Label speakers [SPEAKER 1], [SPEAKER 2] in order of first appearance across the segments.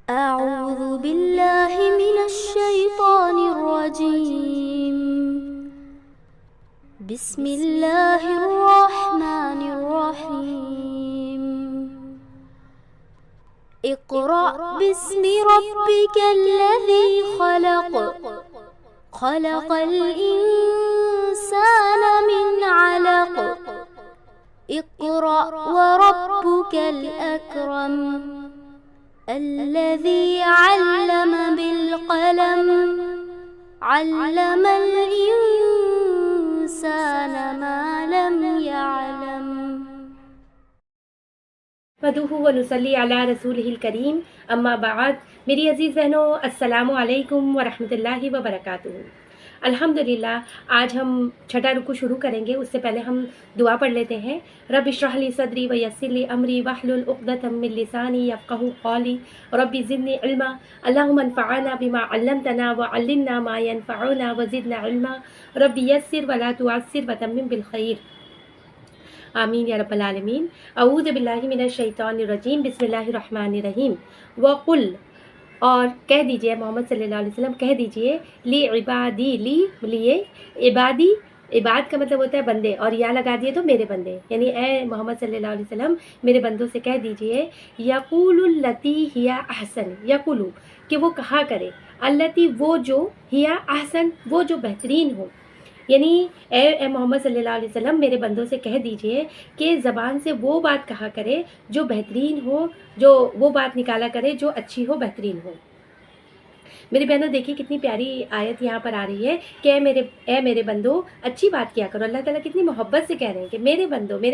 [SPEAKER 1] أعوذ بالله من الشيطان الرجيم. بسم الله الرحمن الرحيم. اقرأ باسم ربك الذي خلق. خلق الإنسان من علق. اقرأ وربك الأكرم. الذي علم بالقلم. علم الإنسان ما لم يعلم.
[SPEAKER 2] مدعوہ و نصلی علی رسولہ الکریم، اما بعد. میری عزیز بہنوں، السلام علیکم ورحمۃ اللہ وبرکاتہ. الحمدللہ آج ہم چھٹا رکوع شروع کریں گے. اس سے پہلے ہم دعا پڑھ لیتے ہیں. رب اشرح لی صدری ویسر لی امری واحلل عقدۃ من لسانی یفقہوا قولی. رب زدنی علما. اللہم انفعنا بما علمتنا وعلمنا ما ینفعنا وزدنا علما. رب یسر ولا تعسر وتمم بالخیر. آمین یا رب العالمین. اعوذ باللہ من الشیطان الرجیم. بسم اللہ الرحمن الرحیم. وقل، اور کہہ دیجئے محمد صلی اللہ علیہ وسلم، کہہ دیجئے، لی عبادی، لیے عبادی، عباد کا مطلب ہوتا ہے بندے، اور یا لگا دیے تو میرے بندے، یعنی اے محمد صلی اللہ علیہ وسلم میرے بندوں سے کہہ دیجئے، یقول التی ہی احسن، یقولو کہ وہ کہا کرے، التی وہ جو، ہی احسن وہ جو بہترین ہو، یعنی اے محمد صلی اللہ علیہ وسلم میرے بندوں سے کہہ دیجئے کہ زبان سے وہ بات کہا کرے جو بہترین ہو، جو وہ بات نکالا کرے جو اچھی ہو، بہترین ہو. میری بہنوں دیکھیے کتنی پیاری آیت یہاں پر آ رہی ہے کہ اے میرے بندو اچھی بات کیا کرو. اللہ تعالیٰ کتنی محبت سے کہہ رہے ہیں کہ میرے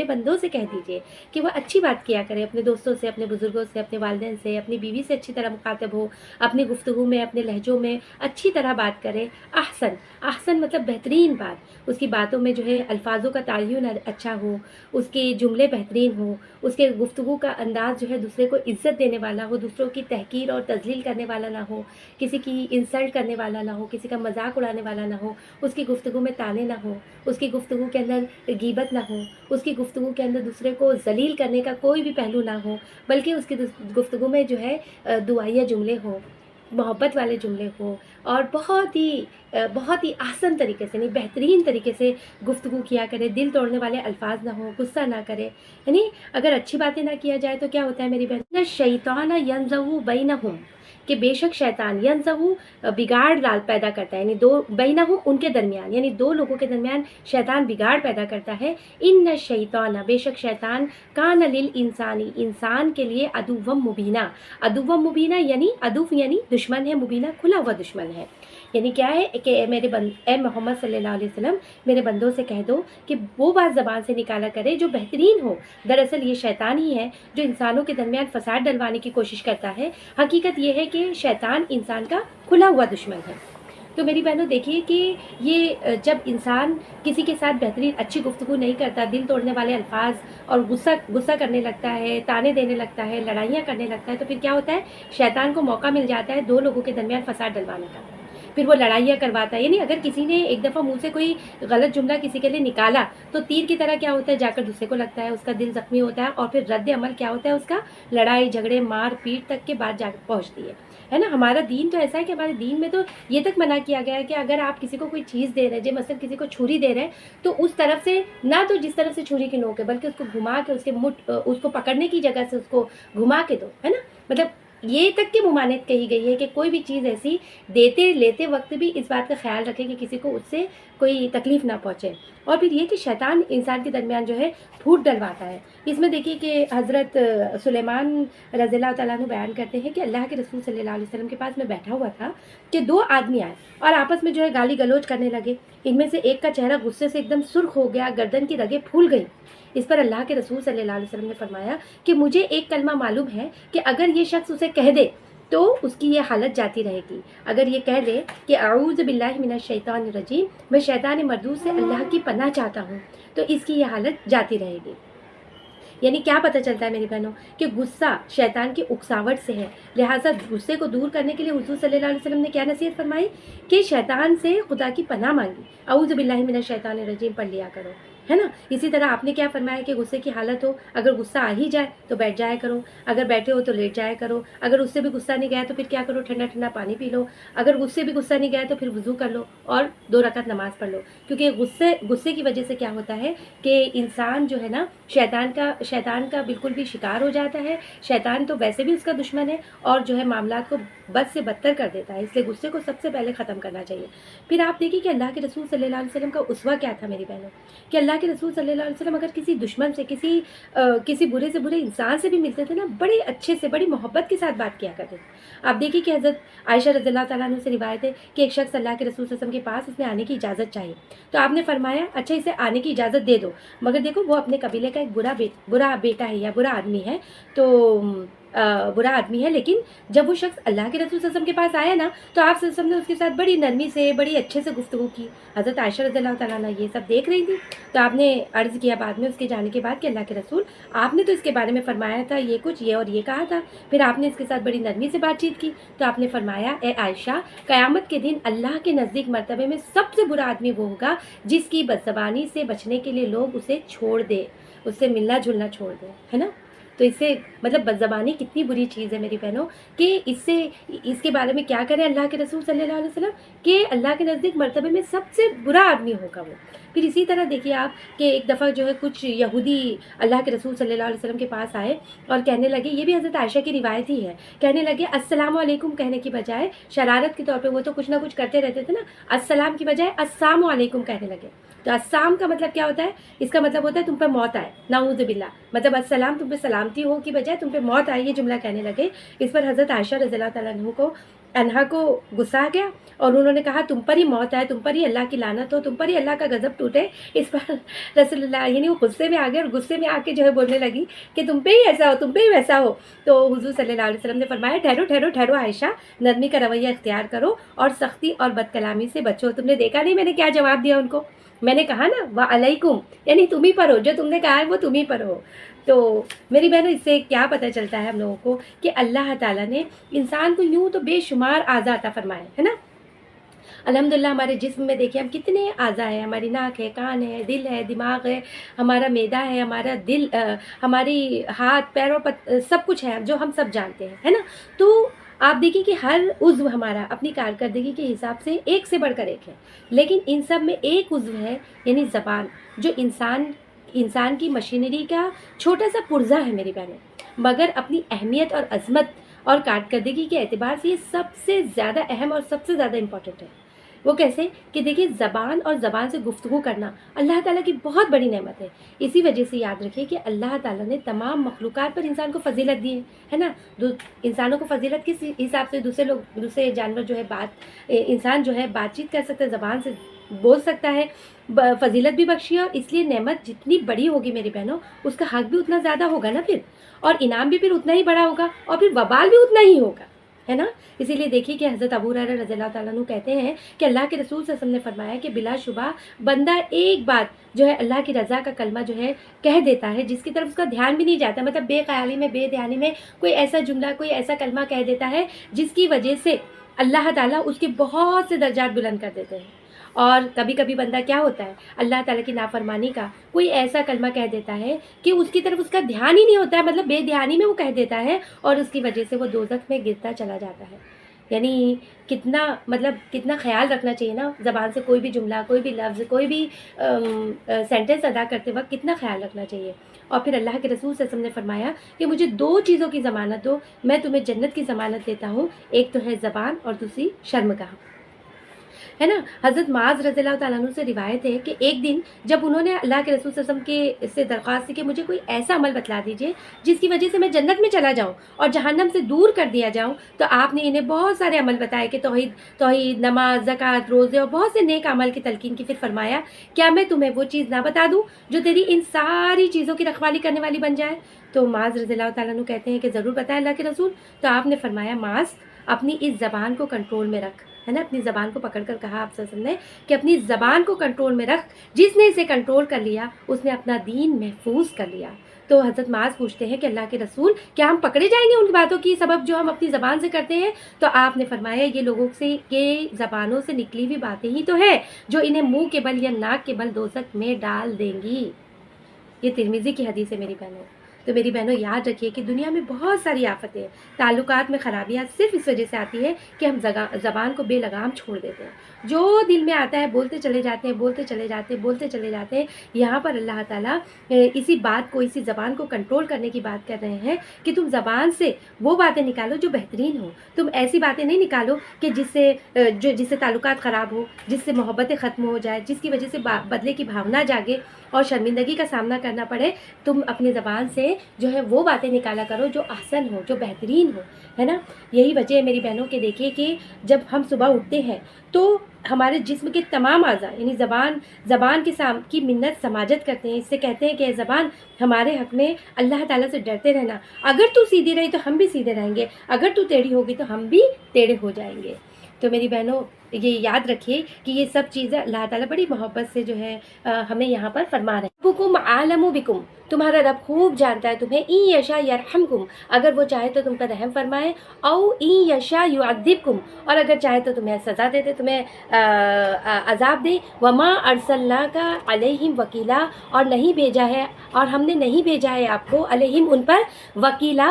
[SPEAKER 2] بندوں سے کہہ دیجئے کہ وہ اچھی بات کیا کرے، اپنے دوستوں سے، اپنے بزرگوں سے، اپنے والدین سے، اپنی بیوی سے اچھی طرح مخاطب ہو، اپنی گفتگو میں، اپنے لہجوں میں اچھی طرح بات کرے. احسن مطلب بہترین بات، اس کی باتوں میں جو ہے الفاظوں کا تعین اچھا ہو، اس کے جملے بہترین ہوں، اس کے گفتگو کا انداز جو ہے دوسرے کو عزت دینے والا ہو، دوسروں کی تحقیر اور تذلیل کرنے والا نہ ہو، کسی کی انسلٹ کرنے والا نہ ہو، کسی کا مذاق اڑانے والا نہ ہو، اس کی گفتگو میں تانے نہ ہو، اس کی گفتگو کے اندر غیبت نہ ہو، اس کی گفتگو کے اندر دوسرے کو ذلیل کرنے کا کوئی بھی پہلو نہ ہو، بلکہ اس کی گفتگو میں جو ہے دعائیہ جملے ہوں، محبت والے جملے ہوں، اور بہت ہی احسن طریقے سے، یعنی بہترین طریقے سے گفتگو کیا کرے. دل توڑنے والے الفاظ نہ ہوں، غصہ نہ کرے. یعنی اگر اچھی باتیں نہ کیا جائے تو کیا ہوتا ہے میری بہن، شیطان ینزغ بینہم، کہ بے شک شیطان ینزغ بگاڑ پیدا کرتا ہے، یعنی دو بینہم ان کے درمیان، یعنی دو لوگوں کے درمیان شیطان بگاڑ پیدا کرتا ہے. ان الشیطان بے شک شیطان کان للانسانی انسان کے لیے عدو مبینہ یعنی عدو یعنی دشمن ہے، مبینہ کھلا ہوا دشمن ہے. یعنی کیا ہے کہ اے محمد صلی اللہ علیہ وسلم میرے بندوں سے کہہ دو کہ وہ بات زبان سے نکالا کرے جو بہترین ہو. دراصل یہ شیطان ہی ہے جو انسانوں کے درمیان فساد ڈلوانے کی کوشش کرتا ہے. حقیقت یہ ہے کہ شیطان انسان کا کھلا ہوا دشمن ہے. تو میری بہنوں دیکھیے کہ یہ جب انسان کسی کے ساتھ بہترین اچھی گفتگو نہیں کرتا، دل توڑنے والے الفاظ اور غصہ کرنے لگتا ہے، تانے دینے لگتا ہے، لڑائیاں کرنے لگتا ہے، تو پھر کیا ہوتا ہے، شیطان کو موقع مل جاتا ہے دو لوگوں کے درمیان فساد ڈلوانے کا. پھر وہ لڑائیاں کرواتا ہے. یعنی اگر کسی نے ایک دفعہ منہ سے کوئی غلط جملہ کسی کے لیے نکالا تو تیر کی طرح کیا ہوتا ہے، جا کر دوسرے کو لگتا ہے، اس کا دل زخمی ہوتا ہے، اور پھر رد عمل کیا ہوتا ہے اس کا، لڑائی جھگڑے مار پیٹ تک کے بعد جا کر پہنچتی ہے نا. ہمارا دین تو ایسا ہے کہ ہمارے دین میں تو یہ تک منع کیا گیا ہے کہ اگر آپ کسی کو کوئی چیز دے رہے ہیں، مثلا کسی کو چھری دے رہے ہیں، تو اس طرف سے نہ تو جس طرف سے چھری کی نوک ہے بلکہ اس کو گھما کے اس کو پکڑنے کی جگہ سے اس کو گھما کے دو، ہے نا. مطلب یہ تک کی ممانعت کہی گئی ہے کہ کوئی بھی چیز ایسی لیتے وقت بھی اس بات کا خیال رکھے کہ کسی کو اس سے کوئی تکلیف نہ پہنچے. اور پھر یہ کہ شیطان انسان کے درمیان جو ہے پھوٹ ڈلواتا ہے. اس میں دیکھیے کہ حضرت سلیمان رضی اللہ تعالیٰ عنہ بیان کرتے ہیں کہ اللہ کے رسول صلی اللہ علیہ وسلم کے پاس میں بیٹھا ہوا تھا کہ دو آدمی آئے اور آپس میں جو ہے گالی گلوچ کرنے لگے. ان میں سے ایک کا چہرہ غصے سے ایک دم سرخ ہو گیا، گردن کی رگیں پھول گئی. اس پر اللہ کے رسول صلی اللہ علیہ وسلم نے فرمایا کہ مجھے ایک کلمہ معلوم ہے کہ اگر یہ شخص اسے کہہ دے تو اس کی یہ حالت جاتی رہے گی. اگر یہ کہہ دے کہ اعوذ باللہ من الشیطان الرجیم، میں شیطان مردود سے اللہ کی پناہ چاہتا ہوں، تو اس کی یہ حالت جاتی رہے گی. یعنی کیا پتہ چلتا ہے میری بہنوں کہ غصہ شیطان کی اکساوٹ سے ہے. لہٰذا غصے کو دور کرنے کے لیے حضور صلی اللہ علیہ وسلم نے کیا نصیحت فرمائی کہ شیطان سے خدا کی پناہ مانگی، اعوذ باللہ من الشیطان الرجیم پڑھ لیا کرو. ہے نا. اسی طرح آپ نے کیا فرمایا کہ غصے کی حالت ہو, اگر غصہ آ ہی جائے تو بیٹھ جایا کرو, اگر بیٹھے ہو تو لیٹ جایا کرو, اگر اس سے بھی غصہ نہیں گیا تو پھر کیا کرو, ٹھنڈا ٹھنڈا پانی پی لو, اگر غصے بھی غصہ نہیں گیا تو پھر وضو کر لو اور 2 رکعت نماز پڑھ لو. کیونکہ غصے کی وجہ سے کیا ہوتا ہے کہ انسان جو ہے نا شیطان کا بالکل بھی شکار ہو جاتا ہے. شیطان تو ویسے بھی اس کا دشمن ہے اور جو ہے معاملات کو بد سے بدتر کر دیتا ہے, اس لیے غصے کو سب سے پہلے ختم کرنا چاہیے. پھر آپ دیکھیے کہ اللہ کے رسول صلی اللہ علیہ وسلم کا اسوہ کیا تھا میری بہنوں, کہ اللہ کے رسول صلی اللہ علیہ وسلم اگر کسی دشمن سے کسی برے سے برے انسان سے بھی ملتے تھے نا, بڑے اچھے سے بڑی محبت کے ساتھ بات کیا کرتے تھے. آپ دیکھیے کہ حضرت عائشہ رضی اللہ تعالیٰ عنہ سے روایت ہے کہ ایک شخص اللہ کے رسول صلی اللہ علیہ وسلم کے پاس اس میں آنے کی اجازت چاہیے, تو آپ نے فرمایا اچھا اسے آنے کی اجازت دے دو, مگر دیکھو وہ اپنے قبیلے کا ایک برا بیٹا ہے یا برا آدمی ہے, تو برا آدمی ہے. لیکن جب وہ شخص اللہ کے رسول صلی اللہ علیہ وسلم کے پاس آیا نا, تو آپ صلی اللہ علیہ وسلم نے اس کے ساتھ بڑی نرمی سے بڑی اچھے سے گفتگو کی. حضرت عائشہ رضی اللہ تعالیٰ عنہ یہ سب دیکھ رہی تھی, تو آپ نے عرض کیا بعد میں اس کے جانے کے بعد کہ اللہ کے رسول آپ نے تو اس کے بارے میں فرمایا تھا یہ کچھ یہ اور یہ کہا تھا, پھر آپ نے اس کے ساتھ بڑی نرمی سے بات چیت کی. تو آپ نے فرمایا اے عائشہ, قیامت کے دن اللہ کے نزدیک مرتبے میں سب سے برا آدمی وہ ہوگا جس کی بدزبانی سے بچنے کے لیے لوگ اسے چھوڑ دے, اس سے ملنا جلنا چھوڑ دے, ہے نا. تو اس سے مطلب بدزبانی کتنی بری چیز ہے میری بہنوں, کہ اس کے بارے میں کیا کریں اللہ کے رسول صلی اللہ علیہ وسلم, کہ اللہ کے نزدیک مرتبے میں سب سے برا آدمی ہوگا وہ. پھر اسی طرح دیکھیے آپ کہ ایک دفعہ جو ہے کچھ یہودی اللہ کے رسول صلی اللہ علیہ وسلم کے پاس آئے اور کہنے لگے, یہ بھی حضرت عائشہ کی روایت ہی ہے, کہنے لگے السلام علیکم کہنے کی بجائے شرارت کے طور پہ, وہ تو کچھ نہ کچھ کرتے رہتے تھے نا, السلام کی بجائے السلام علیکم کہنے لگے. تو السلام کا مطلب کیا ہوتا ہے, اس کا مطلب ہوتا ہے تم پہ موت آئے, نعوذ باللہ, مطلب السلام تم پہ سلامتی ہو کی بجائے تم پہ موت آئے, یہ جملہ کہنے لگے. اس پر حضرت عائشہ رضی اللہ تعالیٰ عنہ کو غصہ آ گیا اور انہوں نے کہا تم پر ہی موت آئے, تم پر ہی اللہ کی لعنت ہو, تم پر ہی اللہ کا غضب ٹوٹے. اس پر رسول اللہ یعنی وہ غصے میں آ گئے اور غصے میں آ کے جو ہے بولنے لگی کہ تم پہ ہی ایسا ہو, تم پہ ہی ویسا ہو. تو حضور صلی اللہ علیہ وسلم نے فرمایا ٹھہرو ٹھہرو ٹھہرو عائشہ, نرمی کا رویہ اختیار کرو اور سختی اور بد کلامی سے بچو. تم نے دیکھا نہیں میں نے کیا جواب دیا ان کو, میں نے کہا نا وعلیکم, یعنی تم ہی پر ہو, جو تم نے کہا ہے وہ تم ہی پر ہو. تو میری بہنوں اس سے کیا پتہ چلتا ہے ہم لوگوں کو کہ اللہ تعالیٰ نے انسان کو یوں تو بے شمار اعضاء عطا فرمائے, ہے نا. الحمدللہ ہمارے جسم میں دیکھیں ہم کتنے اعضاء ہیں, ہماری ناک ہے, کان ہے, دل ہے, دماغ ہے, ہمارا معدہ ہے, ہمارا دل, ہماری ہاتھ پیر اور سب کچھ ہے جو ہم سب جانتے ہیں, ہے نا. تو آپ دیکھیں کہ ہر عضو ہمارا اپنی کارکردگی کے حساب سے ایک سے بڑھ کر ایک ہے, لیکن ان سب میں ایک عضو ہے یعنی زبان, جو انسان کی مشینری کا چھوٹا سا پرزہ ہے میری بہنیں, مگر اپنی اہمیت اور عظمت اور کارکردگی کے اعتبار سے یہ سب سے زیادہ اہم اور سب سے زیادہ امپورٹنٹ ہے. وہ کیسے کہ دیکھیے زبان اور زبان سے گفتگو کرنا اللہ تعالیٰ کی بہت بڑی نعمت ہے. اسی وجہ سے یاد رکھیے کہ اللہ تعالیٰ نے تمام مخلوقات پر انسان کو فضیلت دی ہے نا. انسانوں کو فضیلت کس حساب سے, دوسرے جانور جو ہے انسان جو ہے بات چیت کر سکتا ہے, زبان سے بول سکتا ہے, فضیلت بھی بخشی ہے, اور اس لیے نعمت جتنی بڑی ہوگی میری بہنوں اس کا حق بھی اتنا زیادہ ہوگا نا پھر, اور انعام بھی پھر اتنا ہی بڑا ہوگا, اور پھر وبال بھی اتنا ہی ہوگا, ہے نا. اسی لیے دیکھیے کہ حضرت ابو ہریرہ رضی اللہ تعالیٰ عنہ کہتے ہیں کہ اللہ کے رسول صلی اللہ علیہ وسلم نے فرمایا کہ بلا شبہ بندہ ایک بار جو ہے اللہ کی رضا کا کلمہ جو ہے کہہ دیتا ہے, جس کی طرف اس کا دھیان بھی نہیں جاتا, مطلب بے خیالی میں بے دھیانی میں کوئی ایسا جملہ کوئی ایسا کلمہ کہہ دیتا ہے جس کی وجہ سے اللہ تعالیٰ اس کے بہت سے درجات بلند کر دیتے ہیں. اور کبھی کبھی بندہ کیا ہوتا ہے اللہ تعالیٰ کی نافرمانی کا کوئی ایسا کلمہ کہہ دیتا ہے کہ اس کی طرف اس کا دھیان ہی نہیں ہوتا ہے, مطلب بے دھیانی میں وہ کہہ دیتا ہے, اور اس کی وجہ سے وہ دوزخ میں گرتا چلا جاتا ہے. یعنی کتنا خیال رکھنا چاہیے نا زبان سے, کوئی بھی جملہ, کوئی بھی لفظ, کوئی بھی سینٹنس ادا کرتے وقت کتنا خیال رکھنا چاہیے. اور پھر اللہ کے رسول صلی اللہ علیہ وسلم نے فرمایا کہ مجھے 2 چیزوں کی ضمانت دو, میں تمہیں جنت کی ضمانت دیتا ہوں, ایک تو ہے زبان اور دوسری شرمگاہ, ہے نا. حضرت معاذ رضی اللہ تعالیٰ عنہ سے روایت ہے کہ ایک دن جب انہوں نے اللہ کے رسول صلی اللہ علیہ وسلم سے درخواست کی کہ مجھے کوئی ایسا عمل بتلا دیجئے جس کی وجہ سے میں جنت میں چلا جاؤں اور جہنم سے دور کر دیا جاؤں, تو آپ نے انہیں بہت سارے عمل بتائے کہ توحید, نماز, زکوٰۃ, روزے اور بہت سے نیک عمل کی تلقین کی. پھر فرمایا کیا میں تمہیں وہ چیز نہ بتا دوں جو تیری ان ساری چیزوں کی رکھوالی کرنے والی بن جائے. تو معاذ رضی اللہ تعالیٰ عنہ کہتے ہیں کہ ضرور بتائیں اللہ کے رسول. تو آپ نے فرمایا معاذ اپنی اس زبان کو کنٹرول میں رکھ, ہے نا. اپنی زبان کو پکڑ کر کہا آپ صلی اللہ علیہ وسلم نے کہ اپنی زبان کو کنٹرول میں رکھ, جس نے اسے کنٹرول کر لیا اس نے اپنا دین محفوظ کر لیا. تو حضرت معاذ پوچھتے ہیں کہ اللہ کے رسول کیا ہم پکڑے جائیں گے ان باتوں کی سبب جو ہم اپنی زبان سے کرتے ہیں؟ تو آپ نے فرمایا یہ لوگوں سے کے زبانوں سے نکلی ہوئی باتیں ہی تو ہے جو انہیں منہ کے بل یا ناک کے بل دوزخ میں ڈال دیں گی۔ یہ ترمذی کی حدیث ہے میری بہنوں۔ تو میری بہنوں یاد رکھیے کہ دنیا میں بہت ساری آفتیں، تعلقات میں خرابیاں صرف اس وجہ سے آتی ہے کہ ہم زبان کو بے لگام چھوڑ دیتے ہیں، جو دل میں آتا ہے بولتے چلے جاتے ہیں، بولتے چلے جاتے ہیں، بولتے چلے جاتے ہیں۔ یہاں پر اللہ تعالیٰ اسی بات کو، اسی زبان کو کنٹرول کرنے کی بات کر رہے ہیں کہ تم زبان سے وہ باتیں نکالو جو بہترین ہو۔ تم ایسی باتیں نہیں نکالو کہ جس سے تعلقات خراب ہو، جس سے محبتیں ختم ہو جائے، جس کی وجہ سے بدلے کی بھاونا جاگے اور شرمندگی کا سامنا کرنا پڑے۔ تم اپنی زبان سے جو ہے وہ باتیں نکالا کرو جو احسن ہو، جو بہترین ہو، ہے نا۔ یہی وجہ ہے میری بہنوں کہ دیکھیے کہ جب ہم صبح اٹھتے ہیں تو ہمارے جسم کے تمام اعضاء یعنی زبان کی منت سماجت کرتے ہیں، اس سے کہتے ہیں کہ اے زبان ہمارے حق میں اللہ تعالیٰ سے ڈرتے رہنا، اگر تو سیدھی رہی تو ہم بھی سیدھے رہیں گے، اگر تو ٹیڑھی ہوگی تو ہم بھی ٹیڑھے ہو جائیں گے۔ تو میری بہنوں یہ یاد رکھیے کہ یہ سب چیزیں اللہ تعالیٰ بڑی محبت سے جو ہے ہمیں یہاں پر فرما رہے ہیں۔ ربکم عالم بکم، تمہارا رب خوب جانتا ہے تمہیں، ان یشاء یرحمکم، اگر وہ چاہے تو تم پر رحم فرمائے، او ان یشاء یعذبکم، اور اگر چاہے تو تمہیں سزا دے دے، تمہیں عذاب دے۔ وما ارسلناک علیہم وکیلا، اور نہیں بھیجا ہے، اور ہم نے نہیں بھیجا ہے آپ کو، علیہم ان پر، وکیلا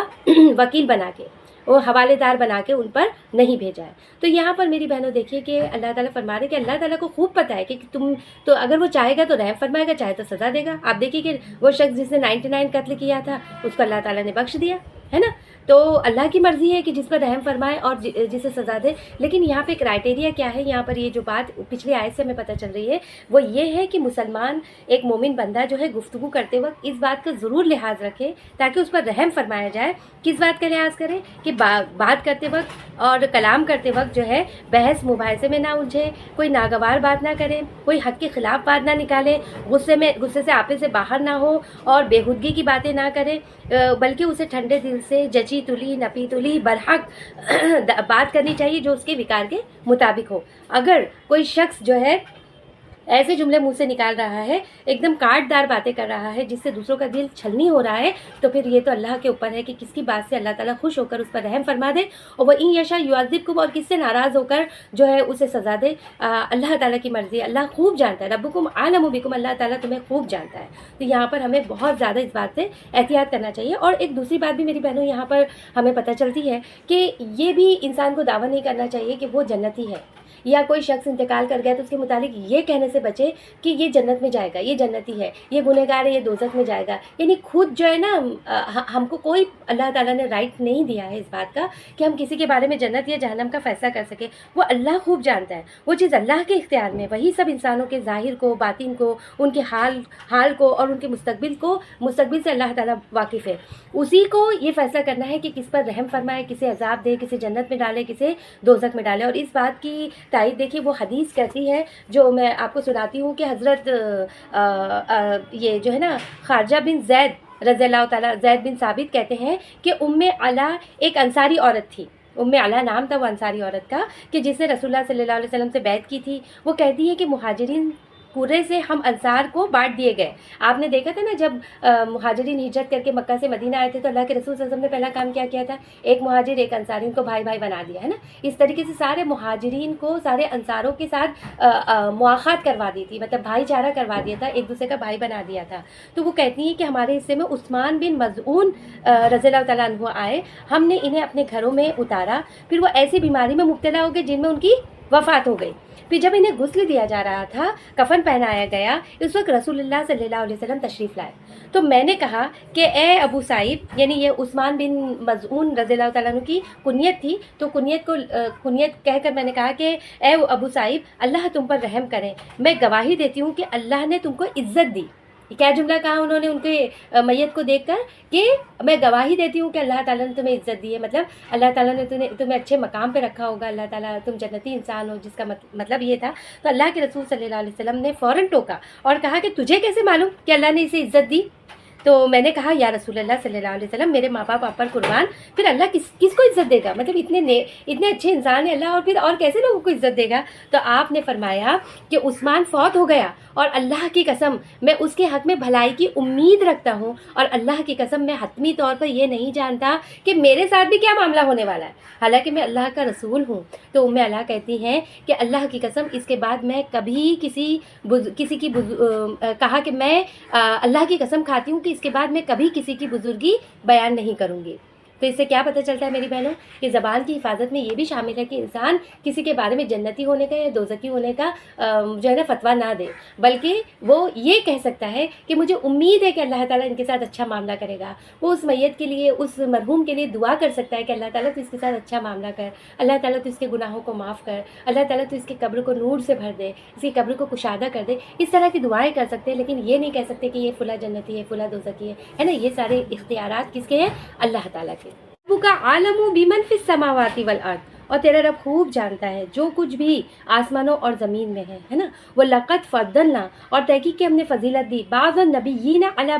[SPEAKER 2] وکیل بنا کے، وہ حوالے دار بنا کے ان پر نہیں بھیجا ہے۔ تو یہاں پر میری بہنوں دیکھیے کہ اللہ تعالیٰ فرما رہے کہ اللہ تعالیٰ کو خوب پتہ ہے کہ تم تو اگر وہ چاہے گا تو رحم فرمائے گا، چاہے تو سزا دے گا۔ آپ دیکھیے کہ وہ شخص جس نے 99 قتل کیا تھا اس کو اللہ تعالیٰ نے بخش دیا، ہے نا۔ تو اللہ کی مرضی ہے کہ جس پر رحم فرمائے اور جسے سزا دے۔ لیکن یہاں پہ کرائٹیریا کیا ہے؟ یہاں پر یہ جو بات پچھلی آیت سے ہمیں پتہ چل رہی ہے وہ یہ ہے کہ مسلمان ایک مومن بندہ جو ہے گفتگو کرتے وقت اس بات کا ضرور لحاظ رکھے تاکہ اس پر رحم فرمایا جائے۔ کس بات کا لحاظ کرے؟ کہ بات کرتے وقت اور کلام کرتے وقت جو ہے بحث مباحثے میں نہ الجھے، کوئی ناگوار بات نہ کرے، کوئی حق کے خلاف بات نہ نکالے، غصے سے آپے سے باہر نہ ہو اور بےہودگی کی باتیں نہ کرے، بلکہ اسے ٹھنڈے دل سے جچی تلی نپی تلی برحق بات کرنی چاہیے جو اس کے وقار کے مطابق ہو۔ اگر کوئی شخص جو ہے ایسے جملے منہ سے نکال رہا ہے، ایک دم کاٹ دار باتیں کر رہا ہے جس سے دوسروں کا دل چھلنی ہو رہا ہے، تو پھر یہ تو اللہ کے اوپر ہے کہ کس کی بات سے اللہ تعالیٰ خوش ہو کر اس پر رحم فرما دے، اور وہ ان یشاء یعذبکم، اور کس سے ناراض ہو کر جو ہے اسے سزا دے۔ اللہ تعالیٰ کی مرضی، اللہ خوب جانتا ہے۔ ربکم عالم بکم، اللہ تعالیٰ تمہیں خوب جانتا ہے۔ تو یہاں پر ہمیں بہت زیادہ اس بات سے احتیاط کرنا چاہیے۔ اور ایک دوسری بات بھی میری بہنوں یہاں پر ہمیں پتہ چلتی ہے کہ یہ بھی انسان کو دعویٰ نہیں کرنا چاہیے کہ وہ جنتی ہے، یا کوئی شخص انتقال کر گیا تو اس کے متعلق یہ کہنے سے بچے کہ یہ جنت میں جائے گا، یہ جنتی ہے، یہ گنہگار ہے، یہ دوزخ میں جائے گا۔ یعنی خود جو ہے نا ہم کو کوئی اللہ تعالیٰ نے رائٹ نہیں دیا ہے اس بات کا کہ ہم کسی کے بارے میں جنت یا جہنم کا فیصلہ کر سکیں۔ وہ اللہ خوب جانتا ہے، وہ چیز اللہ کے اختیار میں، وہی سب انسانوں کے ظاہر کو، باطن کو، ان کے حال کو اور ان کے مستقبل سے اللہ تعالیٰ واقف ہے۔ اسی کو یہ فیصلہ کرنا ہے کہ کس پر رحم فرمائے، کسے عذاب دے، کسے جنت میں ڈالے، کسے دوزخ میں ڈالے۔ اور اس بات کی تائید دیکھیے وہ حدیث کیسی ہے جو میں آپ کو سناتی ہوں کہ حضرت یہ جو ہے نا خارجہ بن زید رضی اللہ تعالیٰ، زید بن ثابت کہتے ہیں کہ ام علا ایک انصاری عورت تھی، ام علا نام تھا وہ انصاری عورت کا، کہ جس نے رسول اللہ صلی اللہ علیہ وسلم سے بیعت کی تھی۔ وہ کہتی ہے کہ مہاجرین پورے سے ہم انصار کو بانٹ دیے گئے۔ آپ نے دیکھا تھا نا جب مہاجرین ہجرت کر کے مکہ سے مدینہ آئے تھے تو اللہ کے رسول صلی اللہ علیہ وسلم نے پہلا کام کیا کیا تھا؟ ایک مہاجر ایک انصاری، ان کو بھائی بھائی بنا دیا، ہے نا۔ اس طریقے سے سارے مہاجرین کو سارے انصاروں کے ساتھ مواخات کروا دی تھی، مطلب بھائی چارہ کروا دیا تھا، ایک دوسرے کا بھائی بنا دیا تھا۔ تو وہ کہتی ہیں کہ ہمارے حصے میں عثمان بن مظعون رضی اللہ تعالیٰ عنہ آئے، ہم نے انہیں اپنے گھروں میں اتارا، پھر وہ ایسی بیماری میں مبتلا ہو گئے جن میں ان کی وفات ہو گئی۔ پھر جب انہیں غسل دیا جا رہا تھا، کفن پہنایا گیا، اس وقت رسول اللہ صلی اللہ علیہ وسلم تشریف لائے۔ تو میں نے کہا کہ اے ابو سعید، یعنی یہ عثمان بن مظعون رضی اللہ تعالیٰ عنہ کی کنیت تھی، تو کنیت کہہ کر میں نے کہا کہ اے ابو سعید، اللہ تم پر رحم کرے، میں گواہی دیتی ہوں کہ اللہ نے تم کو عزت دی۔ کیا جملہ کہا انہوں نے ان کے میت کو دیکھ کر کہ میں گواہی دیتی ہوں کہ اللہ تعالیٰ نے تمہیں عزت دی ہے، مطلب اللہ تعالیٰ نے تمہیں اچھے مقام پہ رکھا ہوگا، اللہ تعالیٰ تم جنتی انسان ہو، جس کا مطلب یہ تھا۔ تو اللہ کے رسول صلی اللہ علیہ وسلم نے فوراً ٹوکا اور کہا کہ تجھے کیسے معلوم کہ اللہ نے اسے عزت دی؟ تو میں نے کہا یا رسول اللہ صلی اللہ علیہ وسلم میرے ماں باپ آپ پر قربان، پھر اللہ کس کو عزت دے گا؟ مطلب اتنے اچھے انسان ہیں اللہ، اور پھر اور کیسے لوگوں کو عزت دے گا؟ تو آپ نے فرمایا کہ عثمان فوت ہو گیا اور اللہ کی قسم میں اس کے حق میں بھلائی کی امید رکھتا ہوں، اور اللہ کی قسم میں حتمی طور پر یہ نہیں جانتا کہ میرے ساتھ بھی کیا معاملہ ہونے والا ہے، حالانکہ میں اللہ کا رسول ہوں۔ تو ام علا کہتی ہیں کہ اللہ کی قسم اس کے بعد میں کبھی کسی کی کہا کہ میں اللہ کی قسم کھاتی ہوں کہ اس کے بعد میں کبھی کسی کی بزرگی بیان نہیں کروں گی۔ تو اس سے کیا پتہ چلتا ہے میری بہنوں کہ زبان کی حفاظت میں یہ بھی شامل ہے کہ انسان کسی کے بارے میں جنتی ہونے کا یا دوزخی ہونے کا جو ہے نا فتویٰ نہ دے، بلکہ وہ یہ کہہ سکتا ہے کہ مجھے امید ہے کہ اللہ تعالیٰ ان کے ساتھ اچھا معاملہ کرے گا۔ وہ اس میت کے لیے، اس مرحوم کے لیے دعا کر سکتا ہے کہ اللہ تعالیٰ تو اس کے ساتھ اچھا معاملہ کر، اللہ تعالیٰ تو اس کے گناہوں کو معاف کر، اللہ تعالیٰ تو اس کی قبر کو نور سے بھر دے، اس کی قبر کو کشادہ کر دے۔ اس طرح کی دعائیں کر سکتے ہیں، لیکن یہ نہیں کہہ سکتے کہ یہ فلاں جنتی ہے، فلاں دوزخی ہے نا۔ یہ سارے اختیارات کس کے ہیں؟ اللہ تعالیٰ کے۔ کا عالم بمن فی السماوات والارض، اور تیرا رب خوب جانتا ہے جو کچھ بھی آسمانوں اور زمین میں ہے نا۔ وَلَقَدْ فَضَّلْنَا، اور تحقیق کہ ہم نے فضیلت دی، بعض النبیین علی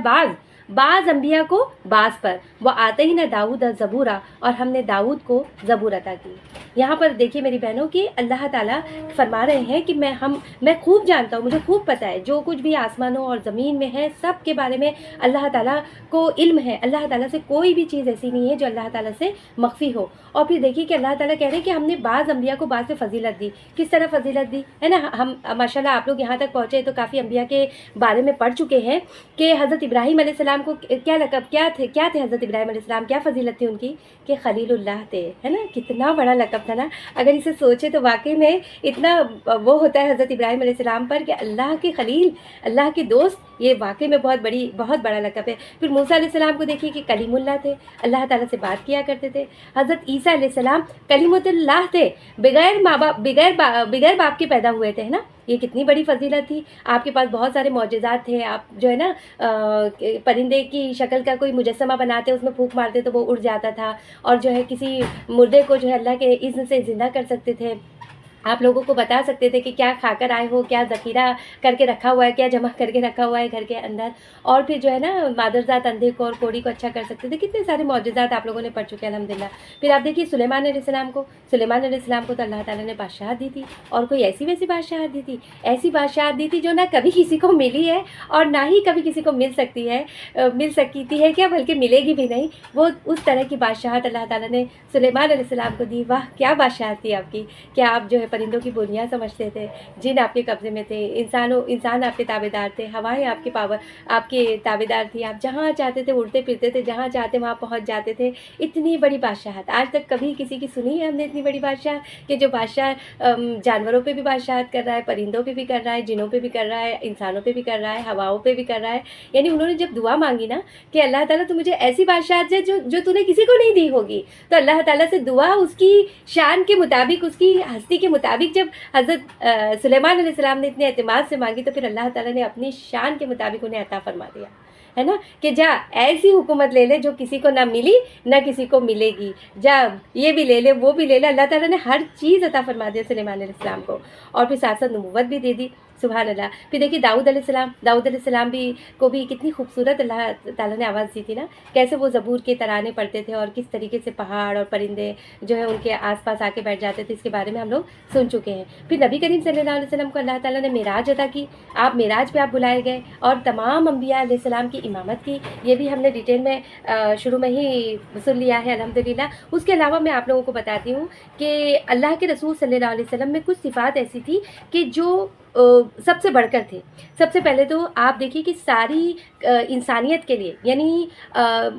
[SPEAKER 2] بعض انبیاء کو بعض پر، وَآتَيْنَا داؤد الزبورا، اور ہم نے داؤد کو زبور عطا کی۔ یہاں پر دیکھیے میری بہنوں کہ اللہ تعالیٰ فرما رہے ہیں کہ میں خوب جانتا ہوں، مجھے خوب پتہ ہے جو کچھ بھی آسمانوں اور زمین میں ہے، سب کے بارے میں اللہ تعالیٰ کو علم ہے۔ اللہ تعالیٰ سے کوئی بھی چیز ایسی نہیں ہے جو اللہ تعالیٰ سے مخفی ہو۔ اور پھر دیکھیے کہ اللہ تعالیٰ کہہ رہے ہیں کہ ہم نے بعض انبیاء کو بعض سے فضیلت دی۔ کس طرح فضیلت دی ہے نا؟ ہم ماشاءاللہ آپ لوگ یہاں تک پہنچے تو کافی انبیاء کے بارے میں پڑھ چکے ہیں کہ حضرت ابراہیم علیہ السلام کو کیا لقب کیا تھے حضرت ابراہیم علیہ السلام، کیا فضیلت تھی ان کی؟ کہ خلیل اللہ تھے، ہے نا؟ کتنا بڑا لقب تھا نا۔ اگر اسے سوچے تو واقعی میں اتنا وہ ہوتا ہے حضرت ابراہیم علیہ السلام پر کہ اللہ کے خلیل، اللہ کے دوست، یہ واقعی میں بہت بڑا لقب ہے۔ پھر موسیٰ علیہ السلام کو دیکھیے کہ کلیم اللہ تھے، اللہ تعالیٰ سے بات کیا کرتے تھے۔ حضرت عیسیٰ علیہ السلام کلیمۃ اللہ تھے، بغیر باپ کے پیدا ہوئے تھے، ہے نا؟ یہ کتنی بڑی فضیلت تھی۔ آپ کے پاس بہت سارے معجزات تھے، آپ جو ہے نا پرندے کی شکل کا کوئی مجسمہ بناتے، اس میں پھونک مارتے تو وہ اڑ جاتا تھا، اور جو ہے کسی مردے کو جو ہے اللہ کے اذن سے زندہ کر سکتے تھے۔ آپ لوگوں کو بتا سکتے تھے کہ کیا کھا کر آئے ہو، کیا ذخیرہ کر کے رکھا ہوا ہے، کیا جمع کر کے رکھا ہوا ہے گھر کے اندر۔ اور پھر جو ہے نا مادرزاد اندھے کو اور کوڑی کو اچھا کر سکتے تھے۔ کتنے سارے معجزات آپ لوگوں نے پڑھ چکے ہیں الحمدللہ۔ پھر آپ دیکھیے سلیمان علیہ السلام کو تو اللہ تعالیٰ نے بادشاہت دی تھی، اور کوئی ایسی ویسی بادشاہت دی تھی، ایسی بادشاہت دی تھی جو نہ کبھی کسی کو ملی ہے اور نہ ہی کبھی کسی کو مل سکتی ہے کیا، بلکہ ملے گی بھی نہیں۔ وہ اس طرح کی بادشاہت اللہ تعالیٰ نے سلیمان علیہ السلام کو دی۔ واہ کیا بادشاہت تھی آپ کی! کیا آپ جو ہے پرندوں کی بولیاں سمجھتے تھے، جن آپ کے قبضے میں تھے، انسان آپ کے تابع دار تھے، ہوائیں آپ کے تابع دار تھی، آپ جہاں چاہتے تھے اڑتے پھرتے تھے، جہاں چاہتے وہاں پہنچ جاتے تھے۔ اتنی بڑی بادشاہت آج تک کبھی کسی کی سنی ہے ہم نے اتنی بڑی بادشاہ کہ جو بادشاہ جانوروں پہ بھی بادشاہت کر رہا ہے، پرندوں پہ بھی کر رہا ہے، جنوں پہ بھی کر رہا ہے، انسانوں پہ بھی کر رہا ہے، ہواؤں پہ بھی کر رہا ہے۔ یعنی انہوں نے جب دعا مانگی نا کہ اللہ تعالیٰ تو مجھے ایسی بادشاہت دے جو تو نے کسی کو نہیں دی ہوگی، تو اللہ تعالیٰ سے دعا اس کی شان کے مطابق، اس کی ہستی کے مطابق جب حضرت سلیمان علیہ السلام نے اتنے اعتماد سے مانگی تو پھر اللہ تعالیٰ نے اپنی شان کے مطابق انہیں عطا فرما دیا، ہے نا؟ کہ جا ایسی حکومت لے لے جو کسی کو نہ ملی نہ کسی کو ملے گی، جا یہ بھی لے لے وہ بھی لے لے۔ اللہ تعالیٰ نے ہر چیز عطا فرما دیا سلیمان علیہ السلام کو، اور پھر ساتھ ساتھ نبوت بھی دے دی، سبحان اللہ۔ پھر دیکھیے داؤد علیہ السلام کو بھی کتنی خوبصورت اللہ تعالیٰ نے آواز دی تھی نا، کیسے وہ زبور کے ترانے پڑھتے تھے اور کس طریقے سے پہاڑ اور پرندے جو ہے ان کے آس پاس آ کے بیٹھ جاتے تھے، اس کے بارے میں ہم لوگ سن چکے ہیں۔ پھر نبی کریم صلی اللہ علیہ وسلم کو اللہ تعالیٰ نے معراج عطا کی، آپ معراج پہ آپ بلائے گئے، اور تمام انبیاء علیہ السلام کی امامت کی، یہ بھی ہم نے ڈیٹیل میں شروع میں ہی سن لیا ہے الحمدللہ۔ اس کے علاوہ میں آپ لوگوں کو بتاتی ہوں کہ اللہ کے رسول صلی اللہ علیہ وسلم میں کچھ صفات ایسی تھی کہ جو سب سے بڑھ کر تھے۔ سب سے پہلے تو آپ دیکھیے کہ ساری انسانیت کے لیے، یعنی